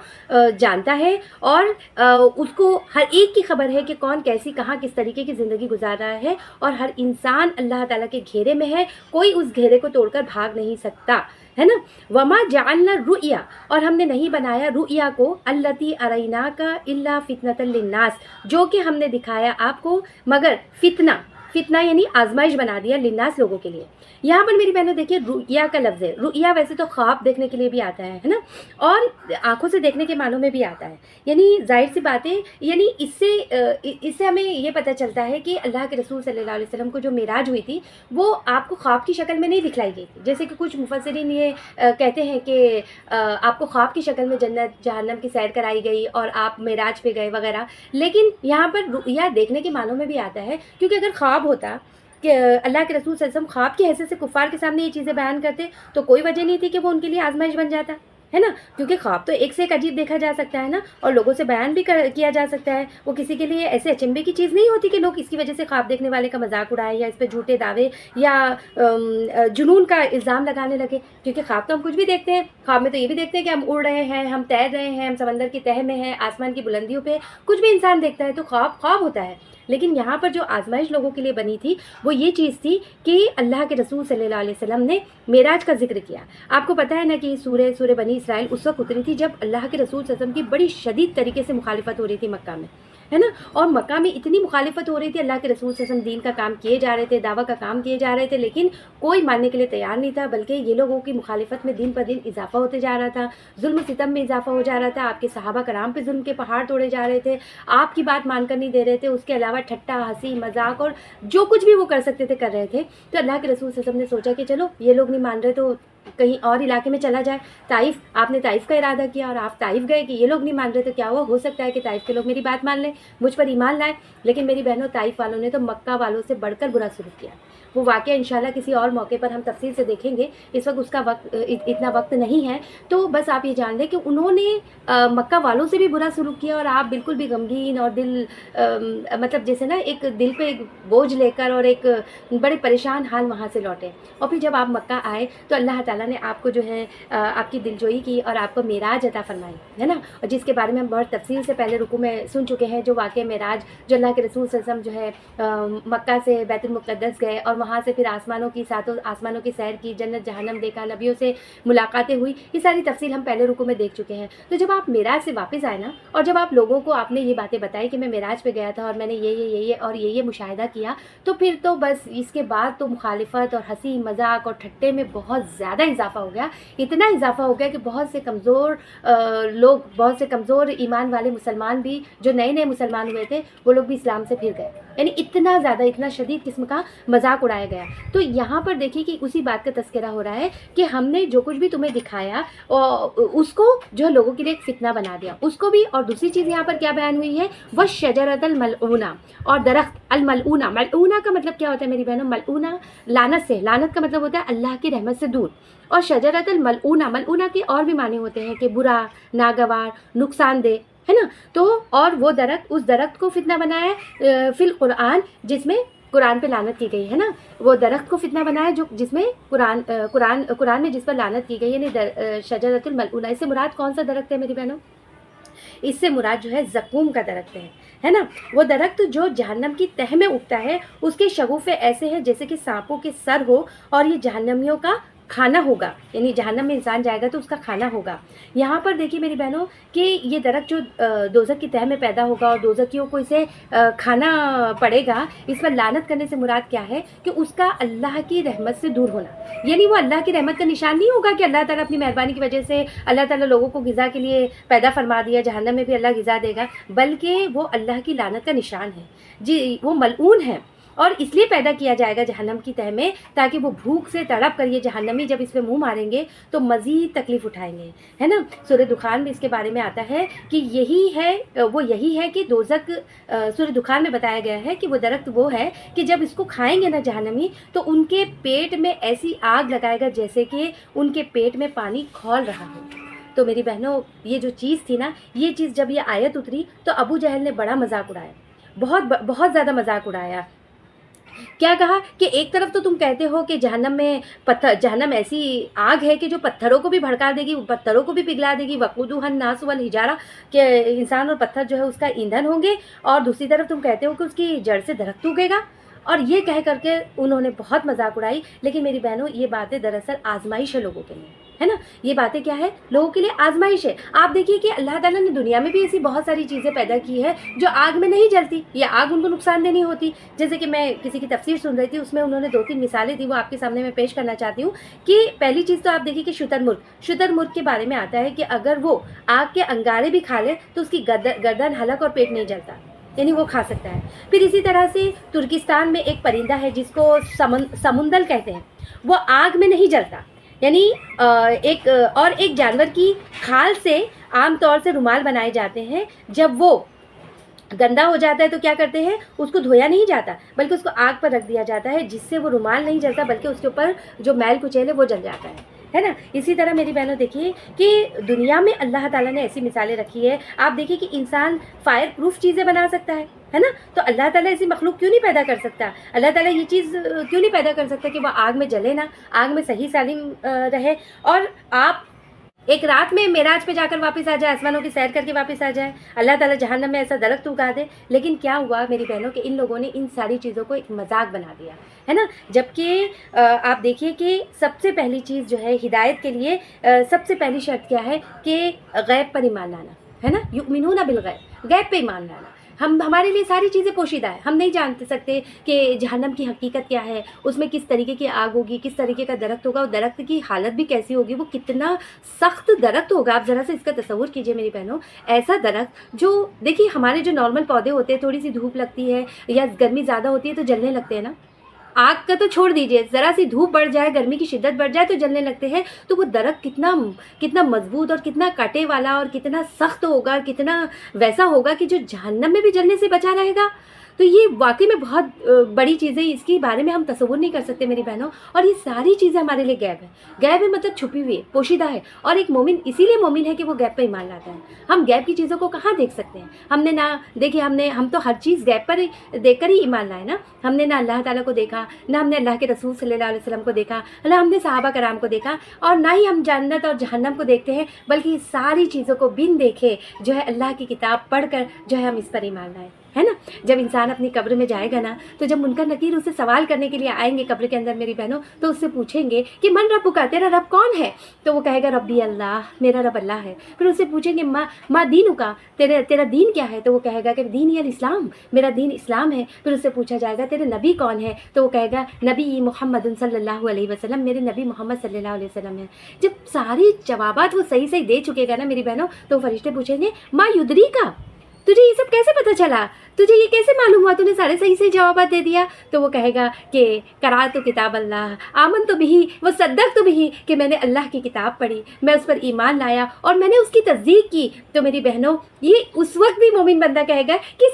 [SPEAKER 2] جانتا ہے، اور اس کو ہر ایک کی خبر ہے کہ کون کیسی، کہاں، کس طریقے کی زندگی گزار رہا ہے. اور ہر انسان اللہ تعالیٰ کے گھیرے میں ہے، کوئی اس گھیرے کو توڑ کر بھاگ نہیں سکتا، ہے نا. وما جعلنا الرؤیا، اور ہم نے نہیں بنایا رؤیا کو، التی اریناک الا فتنۃ للناس، جو کہ ہم نے دکھایا آپ کو مگر فتنہ، فتنہ یعنی آزمائش بنا دیا للناس لوگوں کے لیے. یہاں پر میری بہنوں دیکھیے رؤیا کا لفظ ہے. رؤیا ویسے تو خواب دیکھنے کے لیے بھی آتا ہے نا, اور آنکھوں سے دیکھنے کے معنوں میں بھی آتا ہے. یعنی ظاہر سی باتیں, یعنی اس سے ہمیں یہ پتہ چلتا ہے کہ اللہ کے رسول صلی اللہ علیہ وسلم کو جو معراج ہوئی تھی وہ آپ کو خواب کی شکل میں نہیں دکھلائی گئی تھی. جیسے کہ کچھ مفسرین یہ کہتے ہیں کہ آپ کو خواب کی شکل میں جنت جہنم کی سیر کرائی گئی اور آپ معراج پہ گئے وغیرہ. لیکن یہاں پر رؤیا دیکھنے کے معنوں میں بھی آتا ہے, کیونکہ اگر خواب ہوتا کہ اللہ کے رسول صلی اللہ علیہ وسلم خواب کی حیثیت سے کفار کے سامنے یہ چیزیں بیان کرتے تو کوئی وجہ نہیں تھی کہ وہ ان کے لیے آزمائش بن جاتا ہے نا, کیونکہ خواب تو ایک سے ایک عجیب دیکھا جا سکتا ہے نا, اور لوگوں سے بیان بھی کیا جا سکتا ہے. وہ کسی کے لیے ایسے اچنبے کی چیز نہیں ہوتی کہ لوگ اس کی وجہ سے خواب دیکھنے والے کا مذاق اڑائے یا اس پہ جھوٹے دعوے یا جنون کا الزام لگانے لگے. کیونکہ خواب تو ہم کچھ بھی دیکھتے ہیں, خواب میں تو یہ بھی دیکھتے ہیں کہ ہم اڑ رہے ہیں, ہم تیر رہے ہیں, ہم سمندر کی تہہ میں ہیں, آسمان کی بلندیوں پہ, کچھ بھی انسان دیکھتا ہے تو خواب ہوتا ہے. لیکن یہاں پر جو آزمائش لوگوں کے لیے بنی تھی وہ یہ چیز تھی کہ اللہ کے رسول صلی اللہ علیہ وسلم نے معراج کا ذکر کیا. آپ کو پتہ ہے نا کہ سورہ بنی اسرائیل اس وقت اتری تھی جب اللہ کے رسول صلی اللہ علیہ وسلم کی بڑی شدید طریقے سے مخالفت ہو رہی تھی مکہ میں, ہے نا. اور مکہ میں اتنی مخالفت ہو رہی تھی, اللہ کے رسول صلی اللہ علیہ وسلم دین کا کام کیے جا رہے تھے, دعویٰ کا کام کیے جا رہے تھے, لیکن کوئی ماننے کے لیے تیار نہیں تھا. بلکہ یہ لوگوں کی مخالفت میں دن پر دن اضافہ ہوتے جا رہا تھا, ظلم و ستم میں اضافہ ہو جا رہا تھا. آپ کے صحابہ کرام پہ ظلم کے پہاڑ توڑے جا رہے تھے, آپ کی بات مان کر نہیں دے رہے تھے. اس کے علاوہ ٹھٹا ہنسی مذاق اور جو کچھ بھی وہ کر سکتے تھے کر رہے تھے. تو اللہ کے رسول صلی اللہ علیہ وسلم نے سوچا کہ چلو یہ لوگ نہیں مان رہے تو کہیں اور علاقے میں چلا جائے. طائف, آپ نے طائف کا ارادہ کیا اور آپ طائف گئے کہ یہ لوگ نہیں مان رہے تو کیا ہوا, ہو سکتا ہے کہ طائف کے لوگ میری بات مان لیں, مجھ پر ایمان لائیں. لیکن میری بہنوں طائف والوں نے تو مکہ والوں سے بڑھ کر برا سلوک کیا. وہ واقعہ انشاءاللہ کسی اور موقع پر ہم تفصیل سے دیکھیں گے, اس وقت اس کا اتنا وقت نہیں ہے. تو بس آپ یہ جان لیں کہ انہوں نے مکہ والوں سے بھی برا سلوک کیا, اور آپ بالکل بھی غمگین اور دل مطلب جیسے نا ایک دل پہ ایک بوجھ لے کر اور ایک بڑے پریشان حال وہاں سے لوٹے. اور پھر جب آپ مکہ آئے تو اللہ تعالیٰ نے آپ کو جو ہے آپ کی دلجوئی کی اور آپ کو معراج عطا فرمائی, ہے نا. اور جس کے بارے میں ہم بہت تفصیل سے پہلے رکوع میں سن چکے ہیں, جو واقعہ معراج جو اللہ کے رسول صلی اللہ علیہ وسلم جو ہے مکہ سے بیت المقدس گئے اور وہاں سے پھر ساتوں آسمانوں کی سیر کی, جنت جہنم دیکھا, نبیوں سے ملاقاتیں ہوئی, یہ ساری تفصیل ہم پہلے رکوع میں دیکھ چکے ہیں. تو جب آپ معراج سے واپس آئے نا, اور جب آپ لوگوں کو آپ نے یہ باتیں بتائی کہ میں معراج پہ گیا تھا اور میں نے یہ مشاہدہ کیا, تو پھر تو بس اس کے بعد تو مخالفت اور ہنسی مذاق اور ٹھٹے میں بہت زیادہ اضافہ ہو گیا. اتنا اضافہ ہو گیا کہ بہت سے کمزور ایمان والے مسلمان بھی جو نئے مسلمان ہوئے تھے وہ لوگ بھی اسلام سے پھر گئے. یعنی اتنا زیادہ اتنا شدید قسم کا مذاق اڑایا گیا. تو یہاں پر دیکھیے کہ اسی بات کا تذکرہ ہو رہا ہے کہ ہم نے جو کچھ بھی تمہیں دکھایا اس کو جو ہے لوگوں کے لیے ایک فتنہ بنا دیا, اس کو بھی. اور دوسری چیز یہاں پر کیا بیان ہوئی ہے, وہ شجرۃ الملعونہ, اور درخت الملعونہ. ملعونہ کا مطلب کیا ہوتا ہے میری بہنوں, ملعونہ لعنت سے, لعنت کا مطلب ہوتا ہے اللہ کی رحمت سے دور. اور شجرۃ الملعونہ, ملعونہ کے اور بھی معنی ہوتے ہیں کہ برا, ناگوار, نقصان دہ, ہے نا. تو اور وہ درخت, اس درخت کو فتنہ بنایا ہے فی القرآن, جس میں قرآن پہ لعنت کی گئی ہے نا. وہ درخت کو فتنہ بنایا جو جس میں قرآن میں جس پر لعنت کی گئی, یعنی شجرۃ الملعونہ. اس سے مراد کون سا درخت ہے میری بہنوں, اس سے مراد جو ہے زقوم کا درخت ہے نا. وہ درخت جو جہنم کی تہ میں اگتا ہے, اس کے شگوفے ایسے ہیں جیسے کہ سانپوں کے سر ہو, اور یہ جہنمیوں کا کھانا ہوگا. یعنی جہنم میں انسان جائے گا تو اس کا کھانا ہوگا. یہاں پر دیکھیے میری بہنوں کہ یہ درخت جو دوزخ کی تہ میں پیدا ہوگا اور دوزخیوں کو اسے کھانا پڑے گا, اس پر لعنت کرنے سے مراد کیا ہے کہ اس کا اللہ کی رحمت سے دور ہونا. یعنی وہ اللہ کی رحمت کا نشان نہیں ہوگا کہ اللہ تعالیٰ اپنی مہربانی کی وجہ سے اللہ تعالیٰ لوگوں کو غذا کے لیے پیدا فرما دیا, جہنم میں بھی اللہ غذا دے گا, بلکہ وہ اللہ کی لعنت کا نشان ہے. جی وہ ملعون ہے, اور اس لیے پیدا کیا جائے گا جہنم کی تہ میں تاکہ وہ بھوک سے تڑپ کر یہ جہنمی جب اس پہ منہ ماریں گے تو مزید تکلیف اٹھائیں گے, ہے نا. سورہ دخان میں اس کے بارے میں آتا ہے کہ یہی ہے کہ دوزخ, سورہ دخان میں بتایا گیا ہے کہ وہ درخت وہ ہے کہ جب اس کو کھائیں گے نا جہنمی تو ان کے پیٹ میں ایسی آگ لگائے گا جیسے کہ ان کے پیٹ میں پانی کھول رہا ہو. تو میری بہنوں یہ جو چیز تھی نا, یہ چیز جب یہ آیت اتری تو ابو جہل نے بڑا مذاق اڑایا, بہت زیادہ مذاق اڑایا. کیا کہا کہ ایک طرف تو تم کہتے ہو کہ جہنم ایسی آگ ہے کہ جو پتھروں کو بھی بھڑکا دے گی, پتھروں کو بھی پگھلا دے گی, وقودها الناس والحجارہ, کہ انسان اور پتھر جو ہے اس کا ایندھن ہوں گے, اور دوسری طرف تم کہتے ہو کہ اس کی جڑ سے درخت اگے گا. اور یہ کہہ کر کے انہوں نے بہت مذاق اڑائی. لیکن میری بہنوں یہ باتیں دراصل آزمائش ہے لوگوں کے لیے, ہے نا. یہ باتیں کیا ہے, لوگوں کے لیے آزمائش ہے. آپ دیکھیے کہ اللہ تعالیٰ نے دنیا میں بھی ایسی بہت ساری چیزیں پیدا کی ہے جو آگ میں نہیں جلتی, یا آگ ان کو نقصان دہ نہیں ہوتی. جیسے کہ میں کسی کی تفسیر سن رہی تھی, اس میں انہوں نے 2-3 مثالیں دی, وہ آپ کے سامنے میں پیش کرنا چاہتی ہوں. کہ پہلی چیز تو آپ دیکھیے کہ شتر مرغ کے بارے میں آتا ہے کہ اگر وہ آگ کے انگارے بھی کھا لے تو اس کی گردن, حلق اور پیٹ نہیں جلتا, یعنی وہ کھا سکتا ہے. پھر اسی طرح سے ترکستان میں ایک پرندہ ہے جس کو سمندل کہتے ہیں, وہ آگ میں نہیں جلتا. یعنی ایک جانور کی کھال سے عام طور سے رومال بنائے جاتے ہیں. جب وہ گندا ہو جاتا ہے تو کیا کرتے ہیں, اس کو دھویا نہیں جاتا بلکہ اس کو آگ پر رکھ دیا جاتا ہے, جس سے وہ رومال نہیں جلتا بلکہ اس کے اوپر جو میل کچیل ہے وہ جل جاتا ہے نا. اسی طرح میری بہنوں دیکھیے کہ دنیا میں اللہ تعالیٰ نے ایسی مثالیں رکھی ہے. آپ دیکھیے کہ انسان فائر پروف چیزیں بنا سکتا ہے نا. تو اللہ تعالیٰ ایسی مخلوق کیوں نہیں پیدا کر سکتا, اللہ تعالیٰ یہ چیز کیوں نہیں پیدا کر سکتا کہ وہ آگ میں جلے نا, آگ میں صحیح سالم رہے, اور آپ ایک رات میں معراج پہ جا کر واپس آ جائے, آسمانوں کی سیر کر کے واپس آ جائے. اللہ تعالیٰ جہنم میں ایسا درخت اگا دے. لیکن کیا ہوا میری بہنوں کہ ان لوگوں نے ان ساری چیزوں کو ایک مذاق بنا دیا, ہے نا. جبکہ آپ دیکھیے کہ سب سے پہلی چیز جو ہے ہدایت کے لیے سب سے پہلی شرط کیا ہے کہ غیب پر ایمان لانا, ہے نا. یؤمنون بالغیب, غیب پہ ایمان لانا. ہمارے لیے ساری چیزیں پوشیدہ ہیں, ہم نہیں جانتے سکتے کہ جہنم کی حقیقت کیا ہے, اس میں کس طریقے کی آگ ہوگی, کس طریقے کا درخت ہوگا, اور درخت کی حالت بھی کیسی ہوگی, وہ کتنا سخت درخت ہوگا. آپ ذرا سے اس کا تصور کیجئے میری بہنوں, ایسا درخت جو دیکھیے ہمارے جو نارمل پودے ہوتے ہیں, تھوڑی سی دھوپ لگتی ہے یا گرمی زیادہ ہوتی ہے تو جلنے لگتے ہیں نا. آگ کا تو چھوڑ دیجئے, ذرا سی دھوپ بڑھ جائے, گرمی کی شدت بڑھ جائے تو جلنے لگتے ہیں. تو وہ درخت کتنا مضبوط اور کتنا کاٹے والا اور کتنا سخت ہوگا, کتنا ویسا ہوگا کہ جو جہنم میں بھی جلنے سے بچا رہے گا. تو یہ واقعی میں بہت بڑی چیزیں, اس کے بارے میں ہم تصور نہیں کر سکتے میری بہنوں. اور یہ ساری چیزیں ہمارے لیے غیب ہے. غیب ہے مطلب چھپی ہوئی ہے, پوشیدہ ہے. اور ایک مومن اسی لیے مومن ہے کہ وہ غیب پہ ایمان لاتا ہے. ہم غیب کی چیزوں کو کہاں دیکھ سکتے ہیں, ہم نے نہ دیکھے, ہم تو ہر چیز غیب پر دیکھ کر ہی ایمان لائے نا. ہم نے نہ اللہ تعالیٰ کو دیکھا, نہ ہم نے اللہ کے رسول صلی اللہ علیہ وسلم کو دیکھا, نہ ہم نے صحابہ کرام کو دیکھا, اور نہ ہی ہم جنت اور جہنم کو دیکھتے ہیں, بلکہ یہ ساری چیزوں کو بن دیکھے جو ہے اللہ کی کتاب پڑھ کر جو ہے ہم اس پر ایمان لائیں, ہے نا. جب انسان اپنی قبر میں جائے گا نا, تو جب منکر نکیر اسے سوال کرنے کے لیے آئیں گے قبر کے اندر میری بہنوں, تو اس سے پوچھیں گے کہ من رب کا, تیرا رب کون ہے؟ تو وہ کہے گا ربی اللہ, میرا رب اللہ ہے. پھر اس سے پوچھیں گے ما دینو کا, تیرا دین کیا ہے؟ تو وہ کہے گا کہ دین الاسلام, میرا دین اسلام ہے. پھر اس سے پوچھا جائے گا تیرے نبی کون ہے؟ تو وہ کہے گا نبی محمد صلی اللہ علیہ وسلم, میرے نبی محمد صلی اللہ علیہ وسلم ہے. جب ساری جوابات وہ صحیح دے چکے گا نا میری بہنوں, تو فرشتے پوچھیں گے ما یدری کا, تجھے یہ سب کیسے پتہ چلا, تجھے یہ کیسے معلوم ہوا, تو نے سارے صحیح جوابات دے دیا. تو وہ کہے گا کہ قرأت کتاب اللہ, آمن تو بھی, وہ صدق تو بھی, کہ میں نے اللہ کی کتاب پڑھی, میں اس پر ایمان لایا اور میں نے اس کی تصدیق کی. تو میری بہنوں یہ اس وقت بھی مومن بندہ کہے گا کہ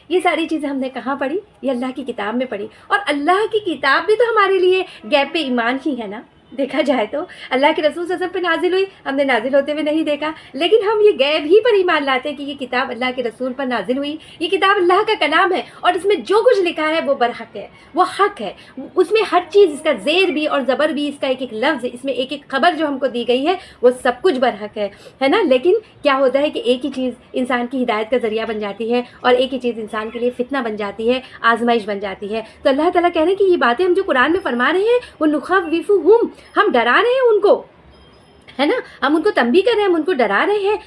[SPEAKER 2] یہ ساری چیزیں ہم نے کہاں پڑھی, یہ اللہ کی کتاب میں پڑھی. اور اللہ کی کتاب بھی تو ہمارے لیے غیب پہ ایمان ہی ہے نا. دیکھا جائے تو اللہ کے رسول صلی اللہ علیہ وسلم پہ نازل ہوئی, ہم نے نازل ہوتے ہوئے نہیں دیکھا, لیکن ہم یہ غیب ہی پر ایمان لاتے ہیں کہ یہ کتاب اللہ کے رسول پر نازل ہوئی, یہ کتاب اللہ کا کلام ہے, اور اس میں جو کچھ لکھا ہے وہ برحق ہے, وہ حق ہے. اس میں ہر چیز, اس کا زیر بھی اور زبر بھی, اس کا ایک لفظ, اس میں ایک خبر جو ہم کو دی گئی ہے وہ سب کچھ برحق ہے نا. لیکن کیا ہوتا ہے کہ ایک ہی چیز انسان کی ہدایت کا ذریعہ بن جاتی ہے, اور ایک ہی چیز انسان کے لیے فتنہ بن جاتی ہے, آزمائش بن جاتی ہے. تو اللہ تعالیٰ کہہ رہے ہیں کہ یہ باتیں ہم جو قرآن میں فرما رہے ہیں وہ نخوفہم, ہم ڈرا رہے ہیں ان کو, ہے نا, ہم ان کو تنبیہ کر رہے ہیں, ہم ان کو ڈرا رہے ہیں.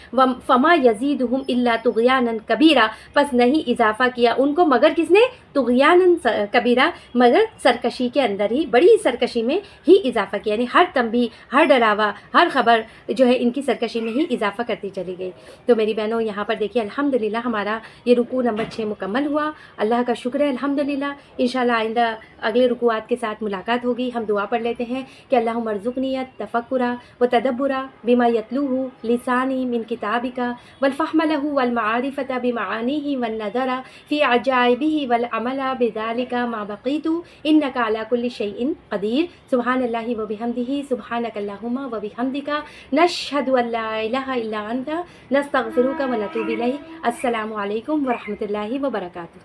[SPEAKER 2] فما یزیدہم الا طغیانا کبیرا, پس نہیں اضافہ کیا ان کو مگر کس نے, طغیانا کبیرا, مگر سرکشی کے اندر ہی, بڑی سرکشی میں ہی اضافہ کیا. یعنی ہر تنبیہ, ہر ڈراوا, ہر خبر جو ہے ان کی سرکشی میں ہی اضافہ کرتی چلی گئی. تو میری بہنوں یہاں پر دیکھیے الحمدللہ ہمارا یہ رکوع نمبر 6 مکمل ہوا. اللہ کا شکر ہے الحمدللہ. انشاءاللہ آئندہ اگلے رکوعات کے ساتھ ملاقات ہوگی. ہم دعا پڑھ لیتے ہیں کہ اللہم ارزقنی التفکر وتدبر بما یتلوہ لسانی من کتابک والفہم لہ والمعارفۃ بمعانیہ والنظر فی عجائبہ والعمل بذلک ما بقیت انک علی کل شیء قدیر. سبحان اللہ وبحمدہ, سبحانک اللہم وبحمدک, نشہد ان لا الہ الا انت, نستغفرک ونتوب الیک. السلام علیکم ورحمۃ اللہ وبرکاتہ.